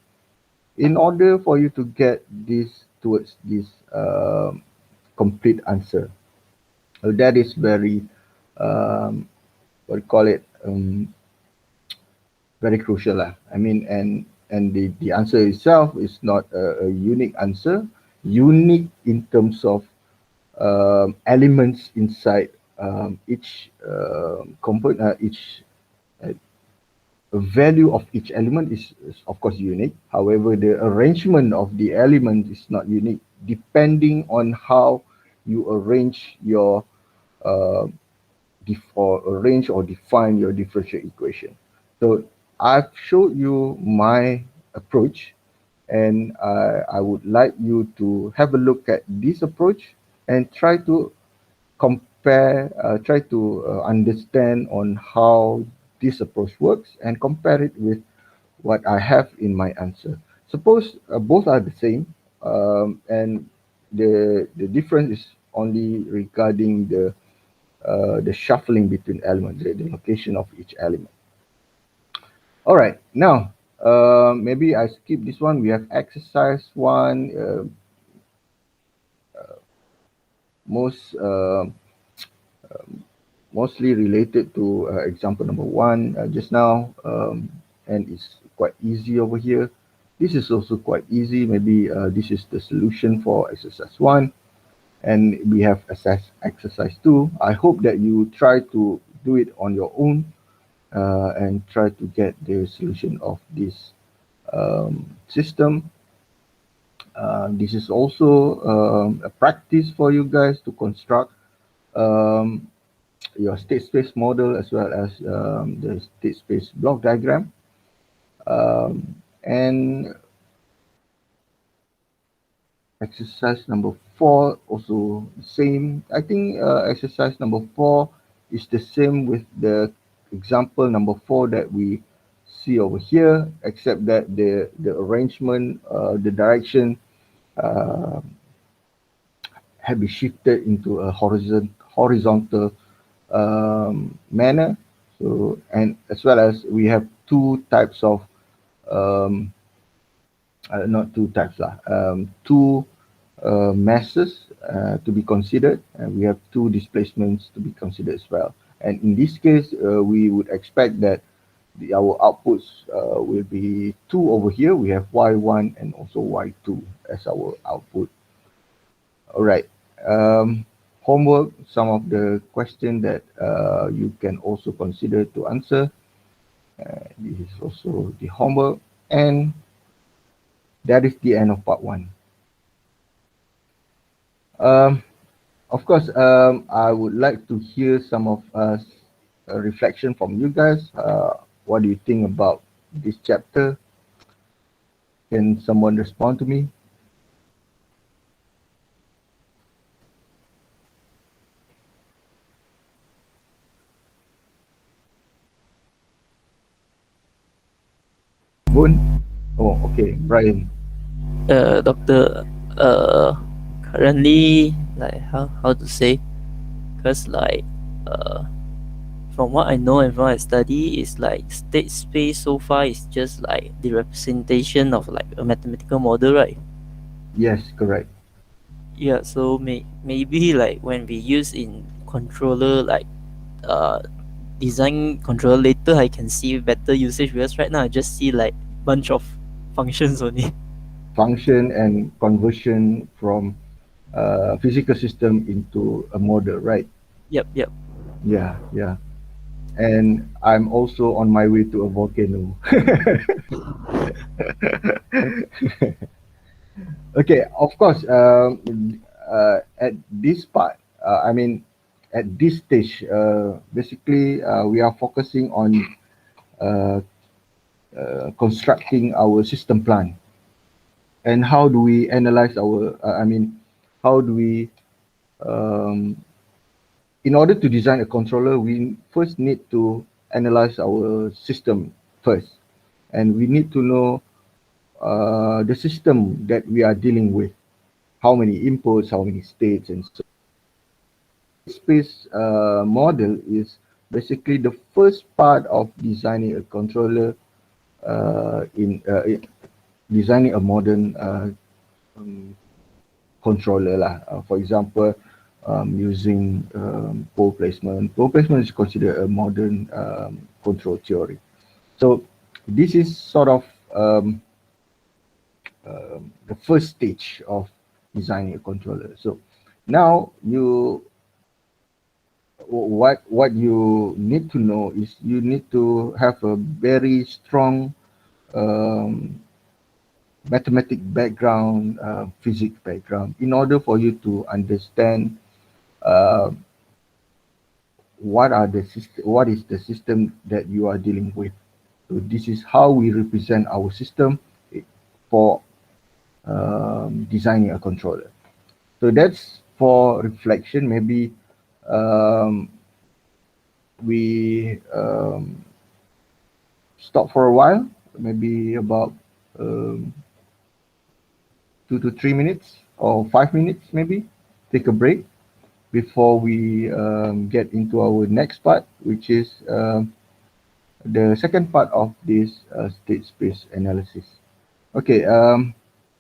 in order for you to get this towards this complete answer. So that is very what do you call it, very crucial lah. I mean, and the answer itself is not a unique answer, unique in terms of elements inside each component, each value of each element is of course unique. However, the arrangement of the element is not unique, depending on how you arrange your arrange or define your differential equation. So I've showed you my approach, and I would like you to have a look at this approach and try to compare, try to understand on how this approach works and compare it with what I have in my answer. Suppose both are the same, and the difference is only regarding the shuffling between elements, the location of each element. All right, now maybe I skip this one. We have exercise 1, mostly related to example number 1 just now, and it's quite easy over here. This is also quite easy. Maybe this is the solution for exercise 1, and we have exercise 2. I hope that you try to do it on your own and try to get the solution of this system. This is also a practice for you guys to construct your state space model, as well as the state space block diagram. And exercise number 4 also the same. I think exercise number 4 is the same with the example number 4 that we see over here, except that the arrangement, the direction have been shifted into a horizontal manner. So, and as well as we have two types of not two types lah, two masses to be considered, and we have two displacements to be considered as well. And in this case, we would expect that our outputs will be 2 over here. We have y1 and also y2 as our output. All right. homework, some of the questions that you can also consider to answer. This is also the homework, and that is the end of part one. Um, of course, I would like to hear some of us reflection from you guys. What do you think about this chapter? Can someone respond to me? Boon? Oh, okay, Brian. Doctor, uh, currently, like how to say? Because from what I know and from what I study, is like state space so far is just like the representation of like a mathematical model, right? Yes, correct. Yeah. So maybe like when we use in controller like uh design controller later, I can see better usage because right now I just see like bunch of functions only. Function and conversion from physical system into a model, right? Yep. Yep. Yeah, yeah. And I'm also on my way to a volcano. Okay, of course. At this part, I mean, at this stage, basically, we are focusing on uh, constructing our system plan, and how do we analyze our. I mean, how do we um, in order to design a controller, we first need to analyze our system first, and we need to know the system that we are dealing with, how many inputs, how many states, and so. Space model is basically the first part of designing a controller in designing a modern um, controller lah. For example, using pole placement. Pole placement is considered a modern control theory. So this is sort of the first stage of designing a controller. So now what you need to know is you need to have a very strong um, mathematic background, physics background, in order for you to understand uh, what is the system that you are dealing with. So this is how we represent our system for designing a controller. So that's for reflection. Maybe um, we stop for a while, maybe about um, 2 to 3 minutes or 5 minutes, maybe take a break before we get into our next part, which is the second part of this state space analysis. Okay,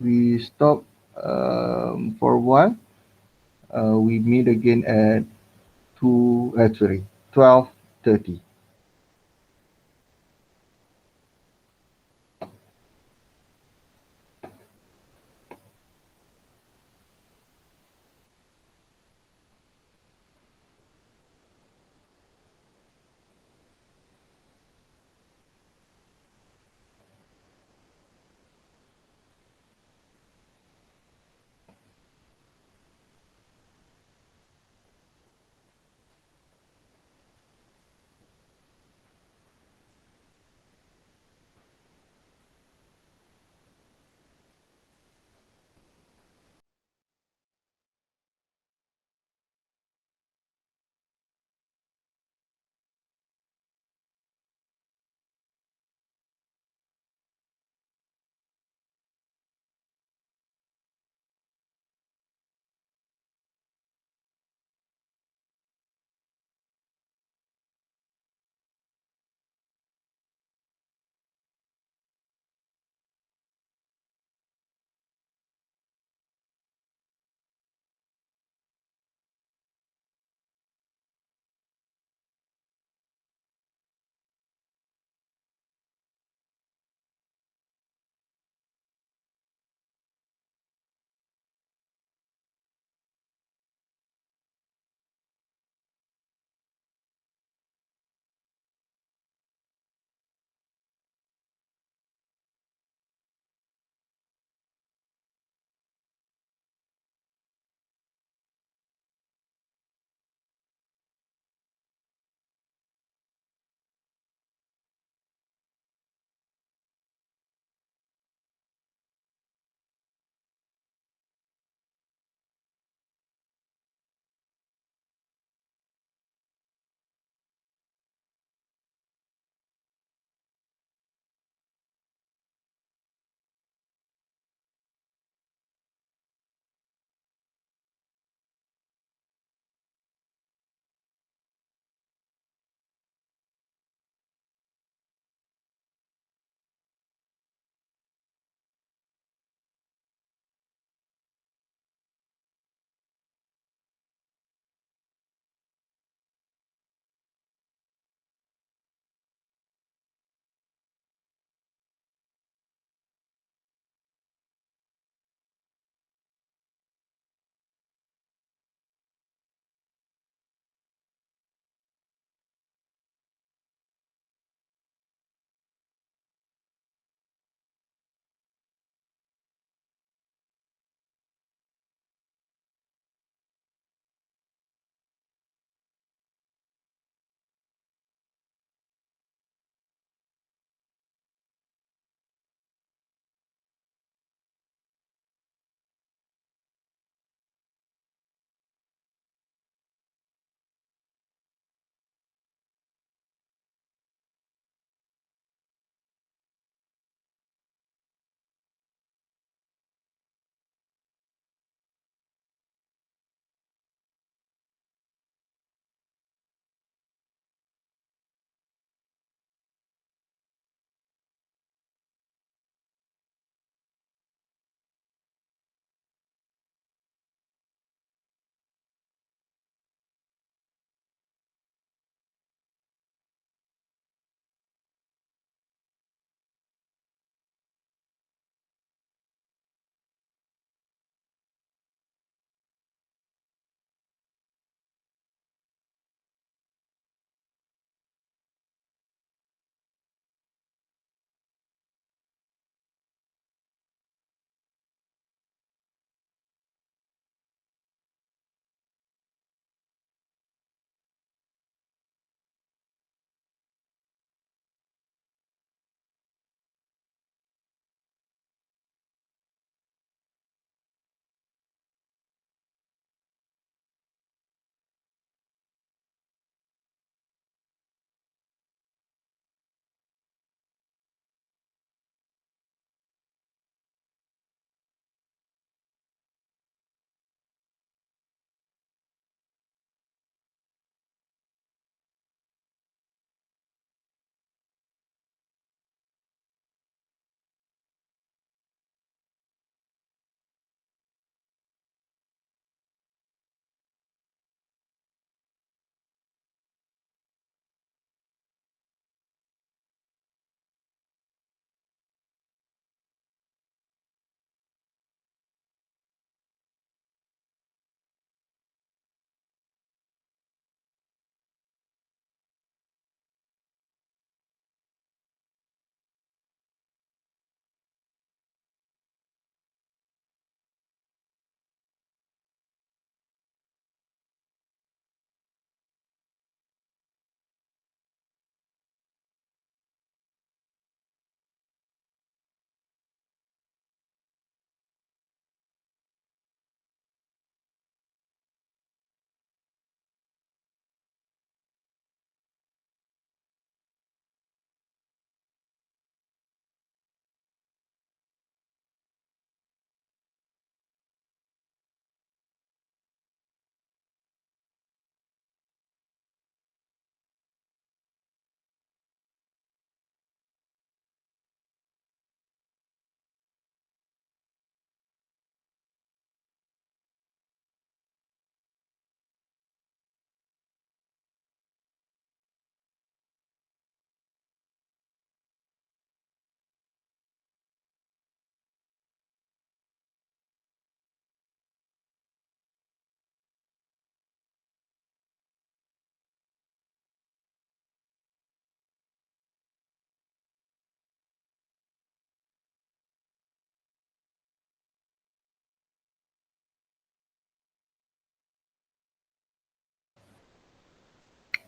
we stop for a while. We meet again at 12:30.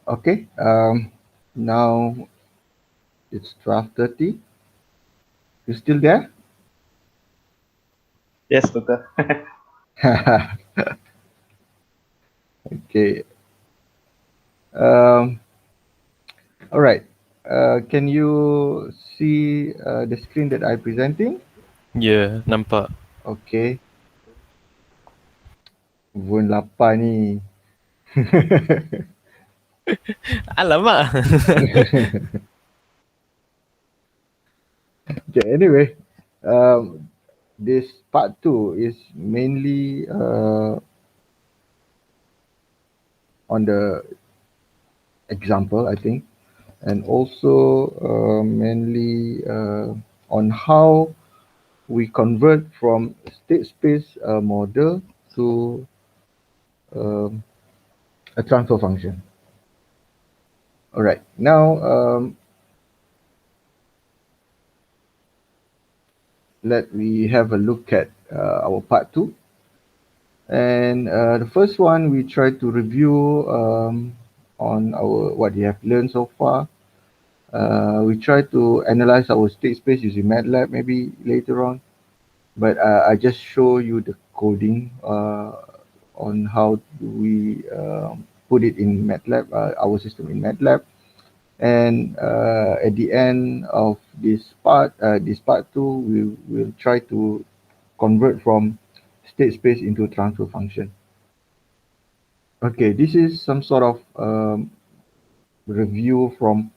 Okay, now it's 12:30. You still there? Yes, Doctor. Okay. Um, all right. Can you see the screen that I'm presenting? Yeah, nampak. Okay. Pukul 8 ni. Alamak. Okay, anyway, this part 2 is mainly on the example, I think, and also mainly on how we convert from state space model to um, a transfer function. All right, now let we have a look at our part 2. And the first one, we try to review on our what we have learned so far. We try to analyze our state space using MATLAB maybe later on, but I just show you the coding on how do we put it in MATLAB, our system in MATLAB. And at the end of this part 2, we will try to convert from state space into transfer function. Okay, this is some sort of review from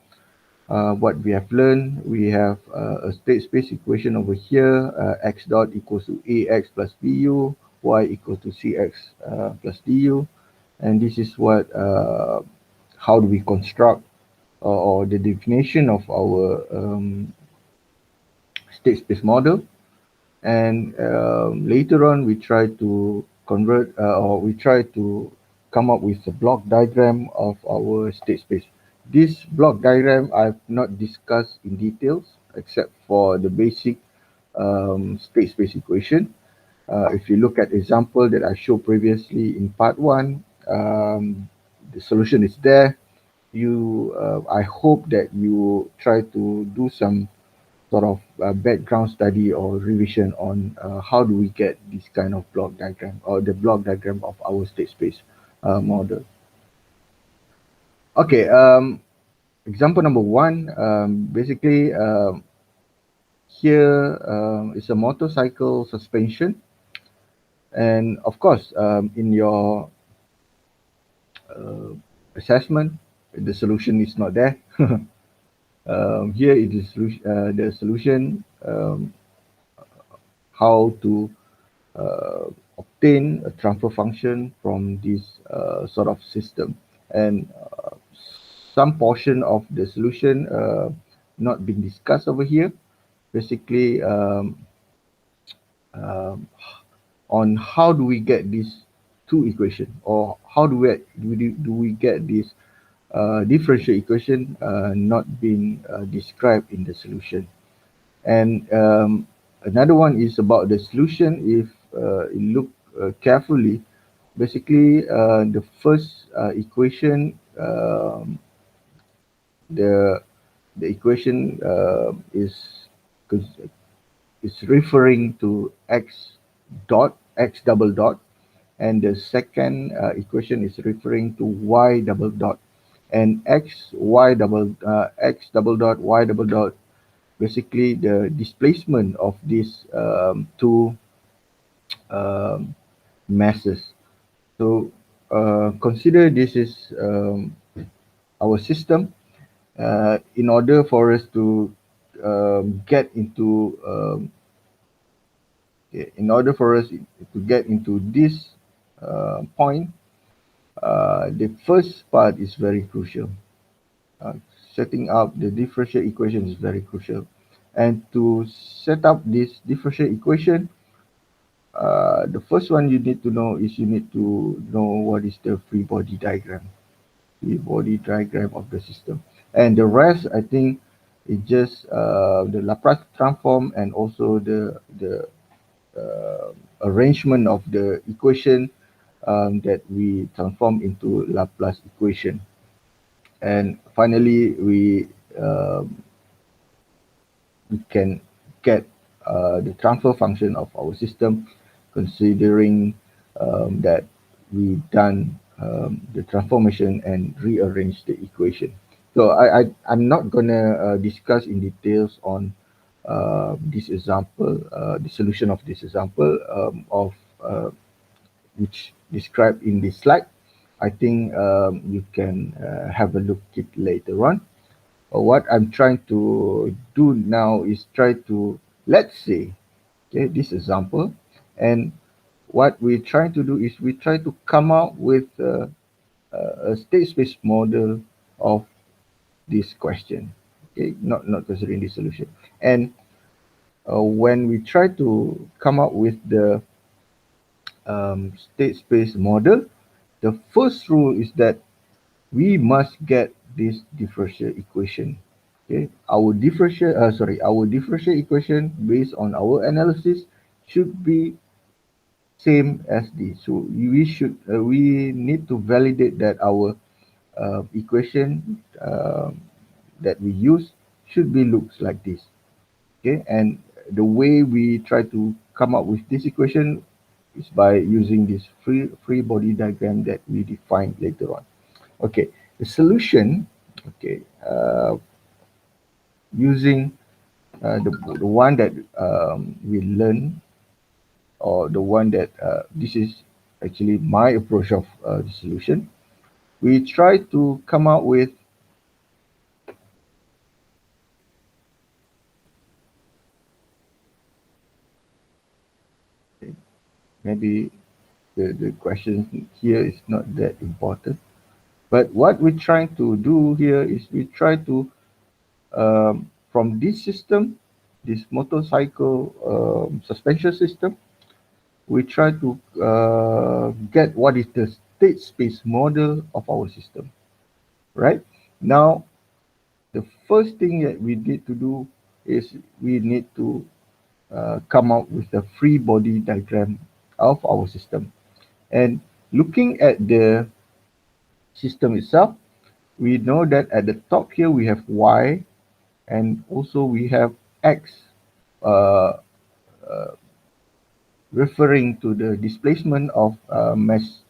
what we have learned. We have a state space equation over here, x dot equals to ax plus bu, y equals to cx plus du. And this is what, how do we construct or the definition of our state space model. And later on, we try to convert or we try to come up with a block diagram of our state space. This block diagram I've not discussed in details except for the basic state space equation. If you look at example that I showed previously in part 1, the solution is there. I hope that you try to do some sort of background study or revision on how do we get this kind of block diagram or the block diagram of our state space model. Okay, example number 1, basically here is a motorcycle suspension, and of course in your uh, assessment the solution is not there. Here it is the solution, how to obtain a transfer function from this sort of system, and some portion of the solution not being discussed over here. Basically, um, on how do we get these two equation, or how do we get this differential equation not being described in the solution. And another one is about the solution. If you look carefully, basically the first equation, the equation is referring to x double dot, and the second equation is referring to y double dot, and x double dot y double dot, basically the displacement of these two um, masses. So consider this is our system. In order for us to get into in order for us to get into this point, the first part is very crucial. Uh, Setting up the differential equation is very crucial. And to set up this differential equation, the first one you need to know is you need to know what is the free body diagram of the system. And the rest, I think, is just the Laplace transform, and also the arrangement of the equation that we transform into Laplace equation. And finally, we can get the transfer function of our system, considering that we done the transformation and rearrange the equation. So I'm not gonna discuss in details on this example, the solution of this example of which described in this slide. I think you can have a look at it later on. What I'm trying to do now is try to, let's say, okay, this example, and what we're trying to do is we try to come up with a state space model of this question. Okay, not considering the solution. And when we try to come up with the state space model, the first rule is that we must get this differential equation. Okay, our differential equation based on our analysis should be same as this. So we need to validate that our equation that we use should be looks like this. Okay, and the way we try to come up with this equation is by using this free body diagram that we define later on. Okay, the solution, okay, using the one that we learn, or the one that this is actually my approach of the solution. We try to come out with maybe the question here is not that important, but what we're trying to do here is we try to from this system, this motorcycle suspension system, we try to get what is the state space model of our system, right? Now, the first thing that we need to do is we need to come up with a free body diagram of our system. And looking at the system itself, we know that at the top here we have Y, and also we have X, uh, referring to the displacement of mass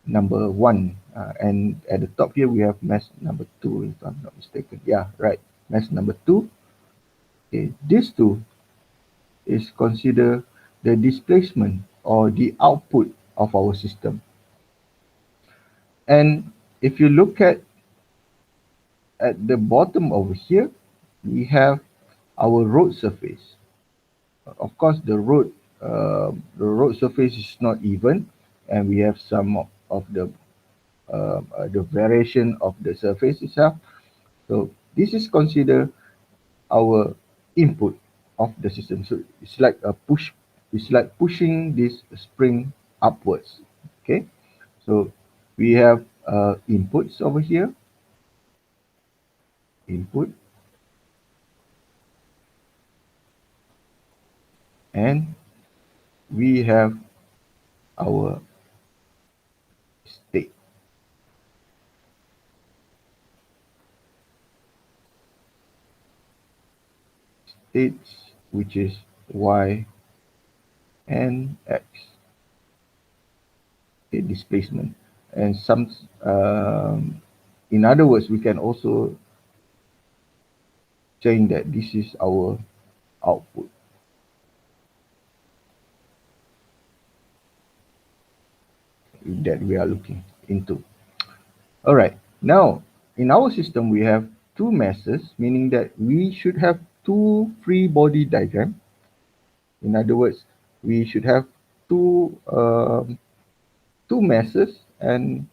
number 1. And at the top here we have mass number 2, if I'm not mistaken. Yeah, right. Mass number 2. Okay, these two is considered the displacement or the output of our system. And if you look at the bottom over here, we have our road surface. Of course, the road surface is not even, and we have some of the variation of the surface itself. So this is considered our input of the system. So it's like a push. It's like pushing this spring upwards. Okay. So we have inputs over here. Input. And we have our state. States, which is Y and X. Okay, displacement. And some, in other words, we can also saying that this is our output that we are looking into. All right, now in our system we have two masses, meaning that we should have two free body diagram. In other words, we should have two masses, and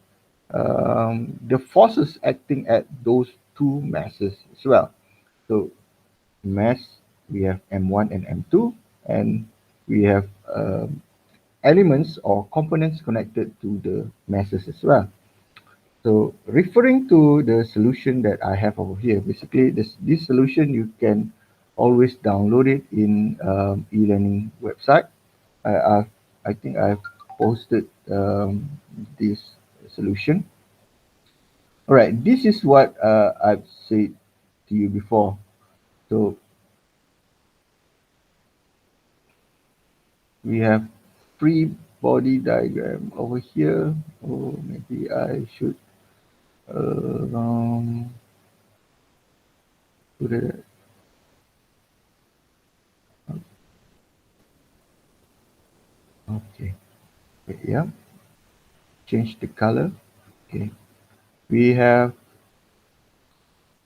the forces acting at those two masses as well. So mass, we have M1 and M2, and we have elements or components connected to the masses as well. So referring to the solution that I have over here, basically this solution you can always download it in e-learning website. I think I've posted this solution. All right, this is what I've said to you before. So we have free body diagram over here. Oh, maybe I should put it. Okay. Wait, yeah. Change the color. Okay. We have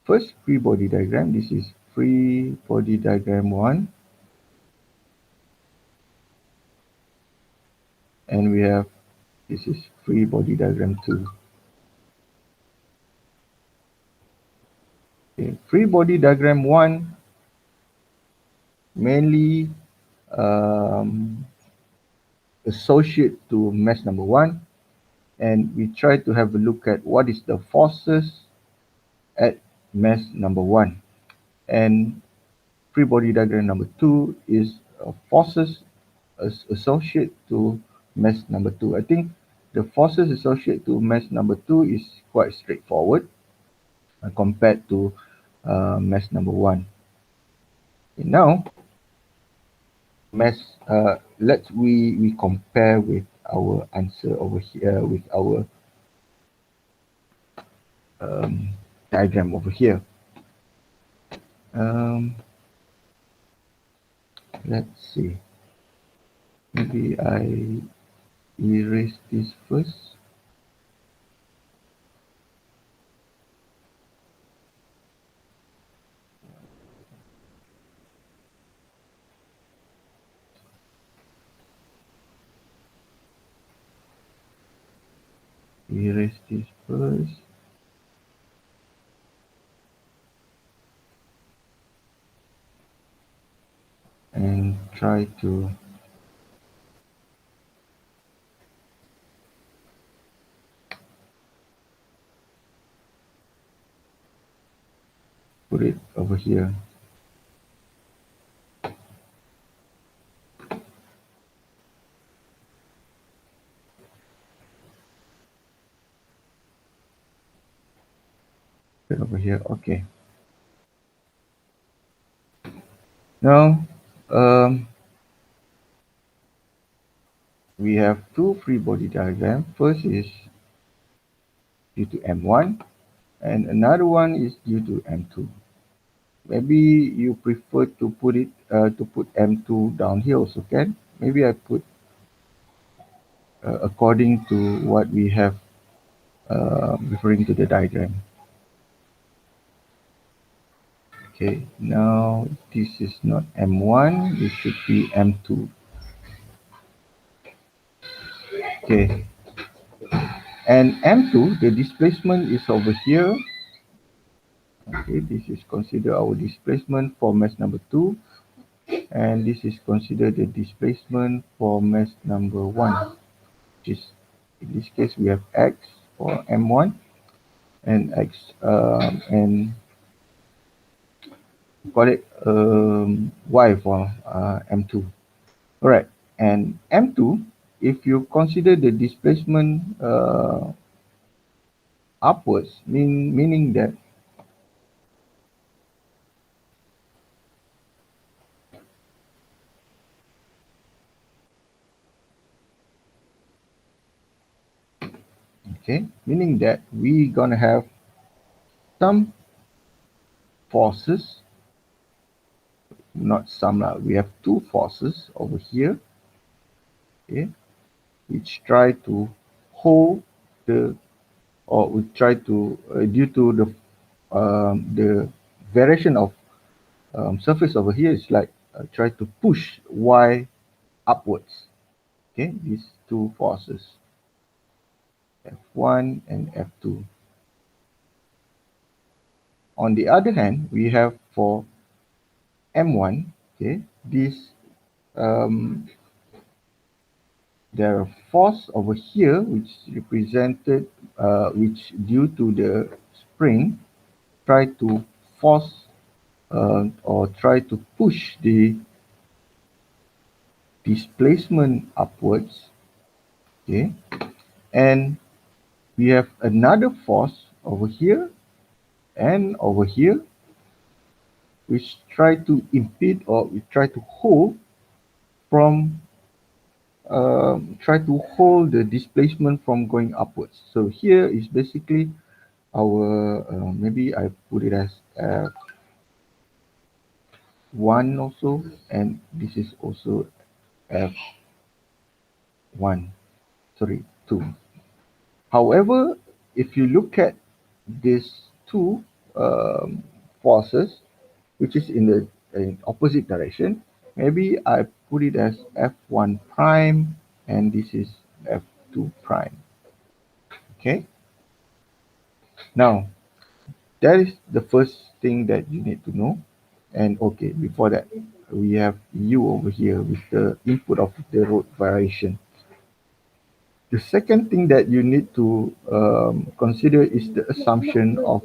first free body diagram. This is free body diagram 1. And we have, this is free body diagram 2. Okay. Free body diagram 1 mainly associate to mesh number 1, and we try to have a look at what is the forces at mesh number 1. And free body diagram number 2 is forces associated to mesh number 2. I think the forces associated to mesh number 2 is quite straightforward compared to mesh number 1. Okay, now mesh, we compare with our answer over here with our diagram over here. Let's see. Maybe I erase this first. Erase this first. And try to put it over here. Put it over here. Okay. Now, we have two free body diagrams. First is due to M1, and another one is due to M2. Maybe you prefer to put M2 down here also can. Maybe I put according to what we have referring to the diagram. Okay, now this is not M1, this should be M2. Okay, and M2, the displacement is over here. Okay, this is considered our displacement for mesh number 2, and this is considered the displacement for mesh number 1, which is, in this case, we have X for M1 and X and call it Y for M2. All right, and M2, if you consider the displacement upwards, meaning that meaning that we gonna have some forces, not some, we have two forces over here, okay, which try to hold the, or we try to due to the variation of surface over here is like try to push Y upwards. Okay, these two forces, F1 and F2. On the other hand, we have for M1, okay, this there are force over here which represented which due to the spring try to force or try to push the displacement upwards. Okay, and we have another force over here and over here, which try to impede or we try to hold from try to hold the displacement from going upwards. So here is basically our maybe I put it as F1 also, and this is also F1, sorry, 2. However, if you look at these two forces, which is in the opposite direction, maybe I put it as F1 prime and this is F2 prime. Okay. Now, that is the first thing that you need to know. And okay, before that, we have U over here with the input of the road variation. The second thing that you need to consider is the assumption of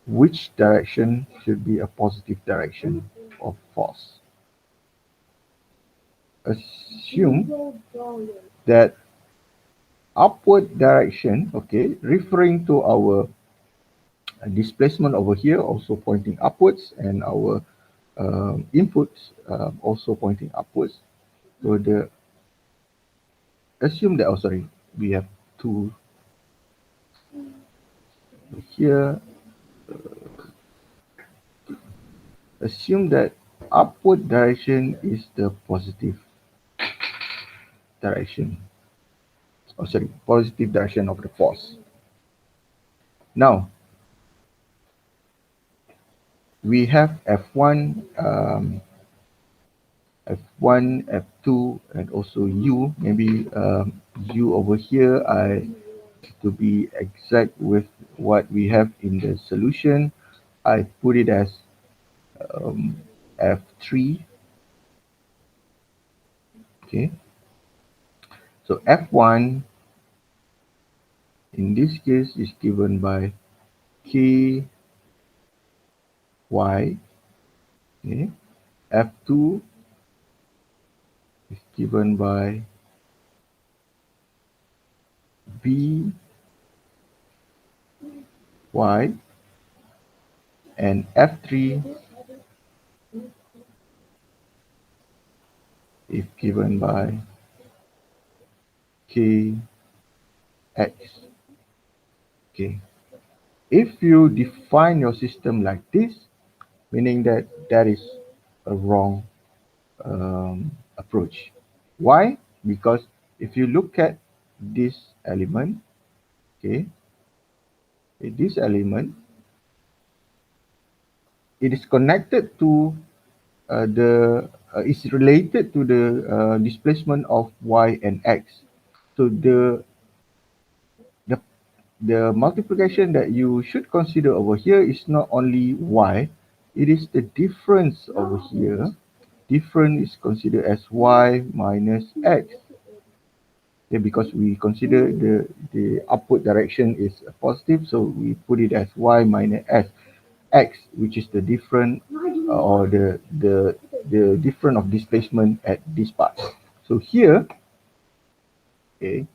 which direction should be a positive direction of force. Assume that upward direction, okay, referring to our displacement over here also pointing upwards and our inputs also pointing upwards. So the assume that, oh sorry, we have two here. Assume that upward direction is the positive direction. Oh sorry, positive direction of the force. Now we have F1, F1, F2, and also U. Maybe U over here, to be exact with what we have in the solution, I put it as F3. Okay. So F1 in this case is given by K Y. Okay. F2 is given by B Y, and F3 is given by K X. Okay. If you define your system like this, meaning that that is a wrong approach. Why? Because if you look at this element, okay, this element, it is connected to the is related to the displacement of y and x. So the the multiplication that you should consider over here is not only y, it is the difference over here. Difference is considered as y minus x. Okay, because we consider the upward direction is positive, so we put it as y minus x, which is the difference or the difference of displacement at this part. So here, okay,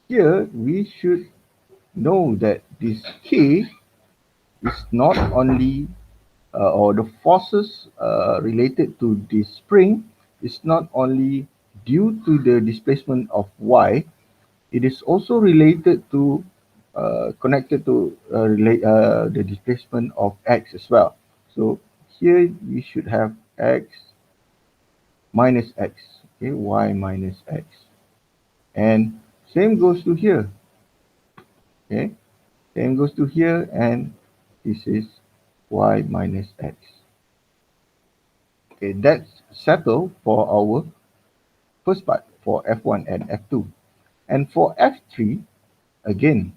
here we should know that this k is not only or the forces related to this spring is not only due to the displacement of y, it is also related to connected to the displacement of x as well. So here we should have x minus x, okay, y minus x, and same goes to here. Okay, same goes to here, and this is y minus x. Okay, that's settled for our first part for F1 and F2. And for F3, again,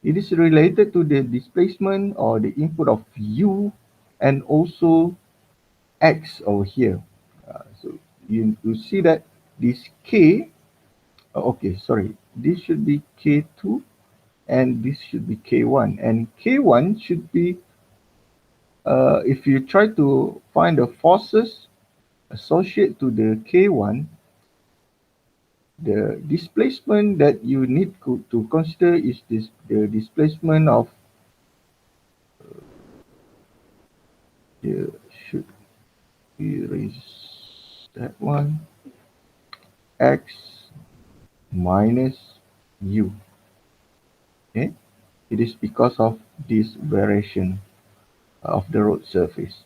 it is related to the displacement or the input of u and also x over here. So you see that this k, okay, sorry, this should be k2 and this should be k1. And k1 should be, if you try to find the forces associated to the k1, the displacement that you need to consider is the displacement of should erase that one, x minus u. Okay, it is because of this variation of the road surface.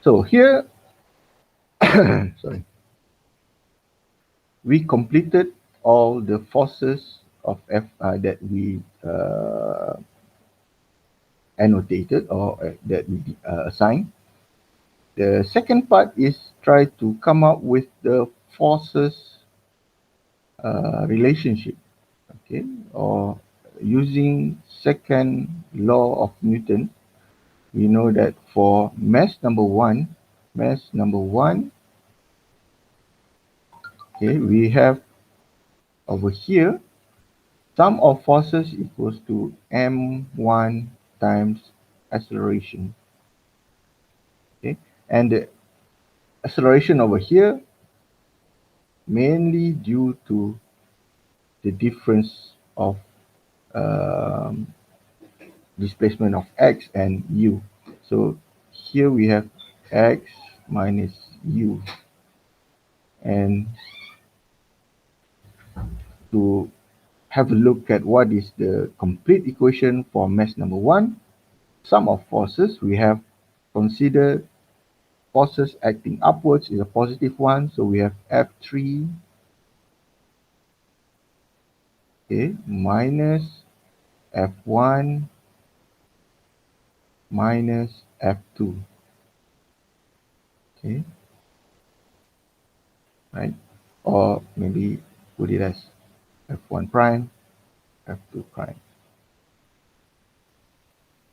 So here, sorry, we completed all the forces of F that we annotated or that we assigned. The second part is try to come up with the forces relationship, okay, or using second law of Newton. We know that for mass number one, okay, we have over here sum of forces equals to m1 times acceleration. Okay, and the acceleration over here mainly due to the difference of um, displacement of x and u. So here we have x minus u, and to have a look at what is the complete equation for mass number one, sum of forces, we have considered forces acting upwards is a positive one, so we have F3, okay, minus F1 minus F2, okay, right? Or maybe put it as F1 prime, F2 prime.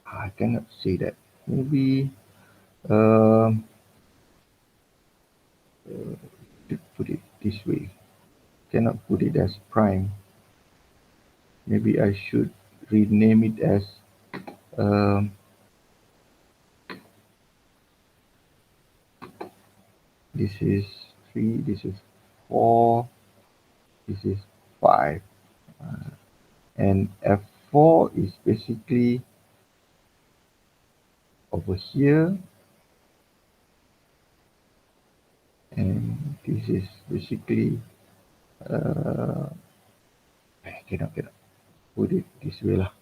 I cannot say that. Maybe um, put it this way. Cannot put it as prime. Maybe I should rename it as um, this is 3, this is 4, this is 5. And F4 is basically over here. And this is basically, I cannot put it this way lah.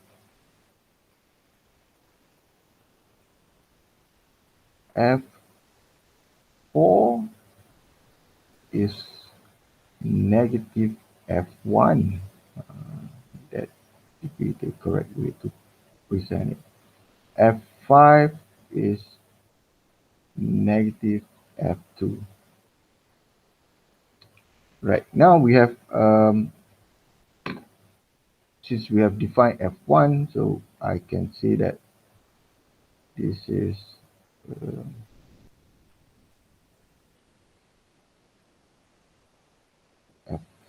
F4 is negative F1. That would be the correct way to present it. F5 is negative F2. Right, now we have, since we have defined F1, so I can say that this is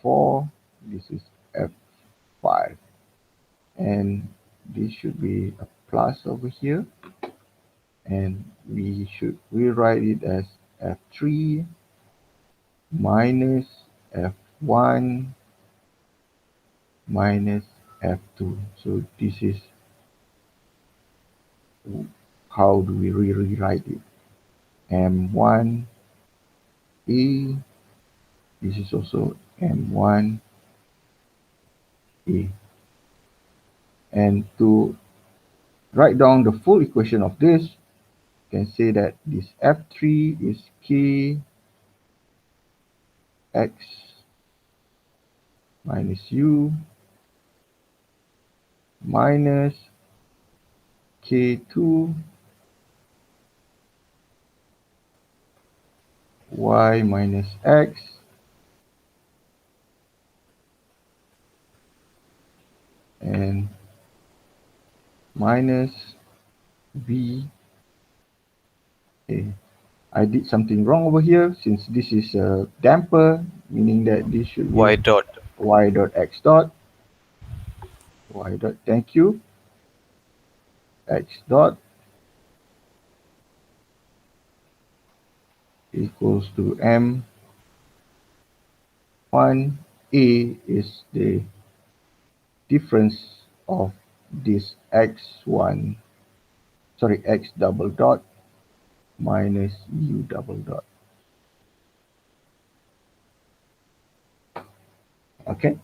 F4, this is F5. And this should be a plus over here. And we should rewrite it as F3 minus F1 minus F2. So this is how do we rewrite it? M1 A, this is also M1 A. And to write down the full equation of this, you can say that this F3 is K X minus U minus K2 Y minus X and minus V. Okay. I did something wrong over here since this is a damper, meaning that this should be Y dot. Y dot X dot. Y dot, thank you. X dot equals to M A is the difference of this x1, sorry, x double dot minus u double dot. Okay.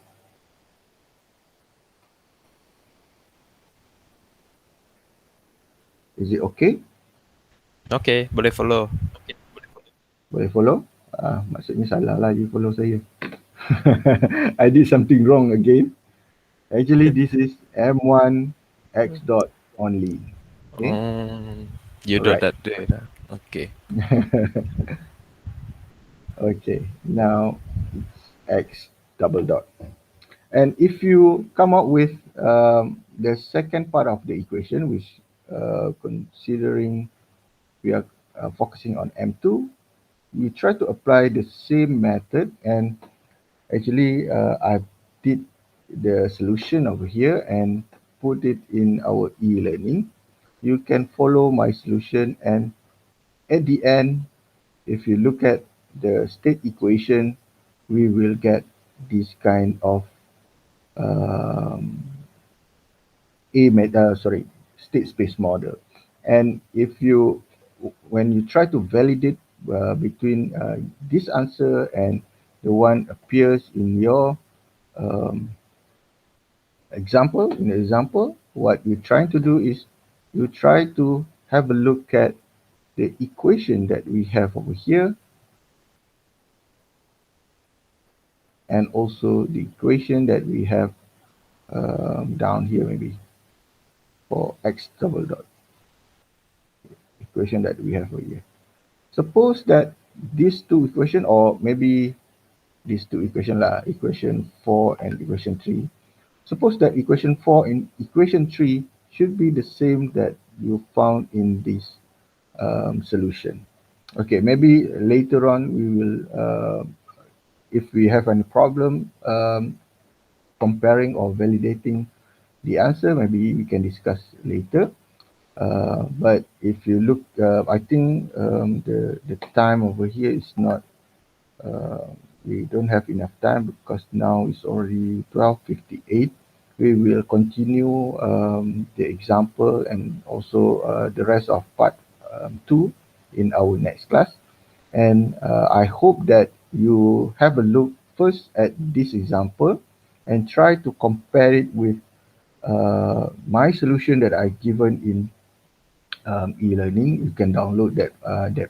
Is it okay? Okay, boleh follow. Boleh follow? Maksudnya salah lah you follow saya. I did something wrong again. Actually, this is M1 X dot only. Okay. You do Alright. that data. Okay. Okay. Now it's X double dot. And if you come up with the second part of the equation, which considering we are focusing on M2, we try to apply the same method, and actually I did the solution over here and put it in our e-learning. You can follow my solution, and at the end, if you look at the state equation, we will get this kind of um, state space model. And if you, when you try to validate between this answer and the one appears in your um, in the example, what you're trying to do is you try to have a look at the equation that we have over here and also the equation that we have down here, maybe for x double dot, equation that we have over here. Suppose that these two equation, or maybe these two equation lah, equation 4 and equation 3. Suppose that equation 4 and equation 3 should be the same that you found in this solution. Okay, maybe later on we will, if we have any problem comparing or validating the answer, maybe we can discuss later. But if you look, I think the time over here is not, we don't have enough time because now it's already 12:58. We will continue the example and also the rest of part 2 in our next class. And I hope that you have a look first at this example and try to compare it with my solution that I've given in e-learning. You can download that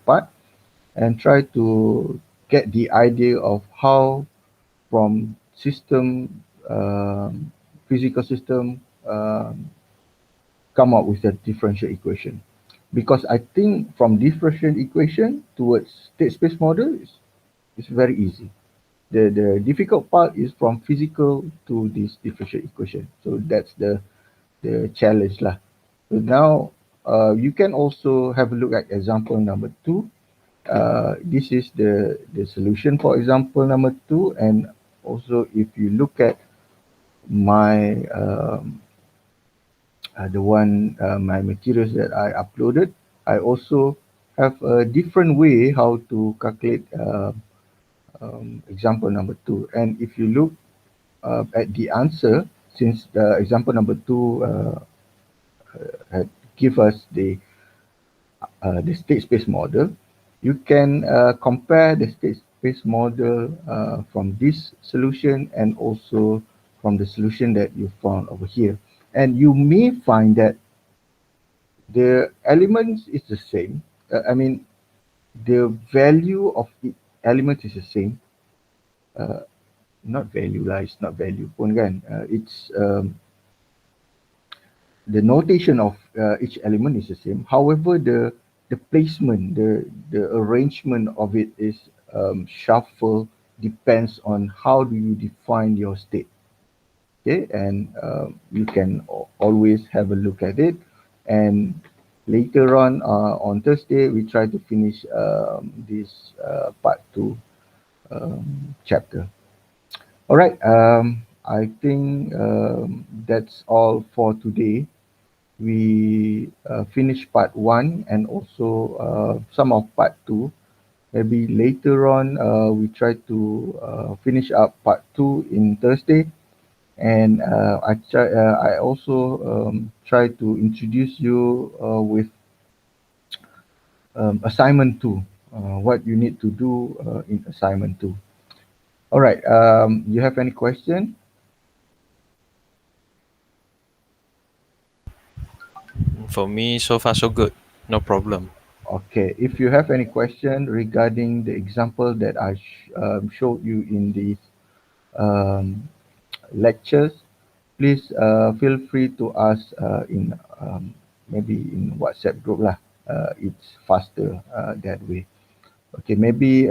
part and try to get the idea of how from system, physical system, come up with a differential equation. Because I think from differential equation towards state space model is very easy. The difficult part is from physical to this differential equation. So that's the challenge lah. So now you can also have a look at example number 2. This is the solution for example number 2, and also if you look at my my materials that I uploaded, I also have a different way how to calculate example number 2. And if you look at the answer, since the example number 2 had give us the state space model, you can compare the state space model from this solution and also from the solution that you found over here. And you may find that the elements is the same. I mean, the value of the element is the same. Not value lah, it's not value pun kan. It's the notation of each element is the same. However, the placement, the arrangement of it is shuffle, depends on how do you define your state. Okay, and you can always have a look at it. And later on Thursday, we try to finish this part 2 chapter. All right, I think that's all for today. We finished part 1 and also some of part 2. maybe later on we try to finish up part 2 in Thursday, and I also try to introduce you with assignment 2, what you need to do in assignment 2. All right, you have any question? For me, so far so good. No problem. Okay, if you have any question regarding the example that I showed you in the um, lectures, please feel free to ask in maybe in WhatsApp group lah. It's faster that way. Okay, maybe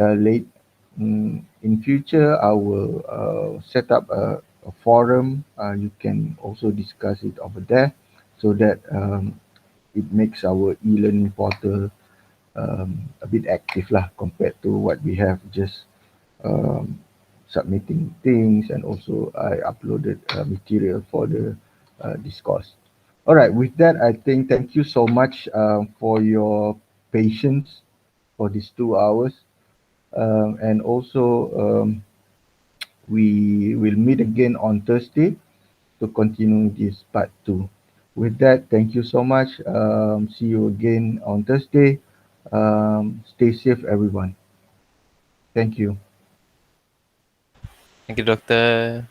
in future I will set up a forum. You can also discuss it over there, so that it makes our e-learning portal a bit active lah, compared to what we have just um, submitting things, and also I uploaded material for the discourse. All right, with that, I think thank you so much for your patience for these 2 hours. And also, we will meet again on Thursday to continue this part 2. With that, thank you so much. See you again on Thursday. Stay safe, everyone. Thank you. Thank you, Doctor.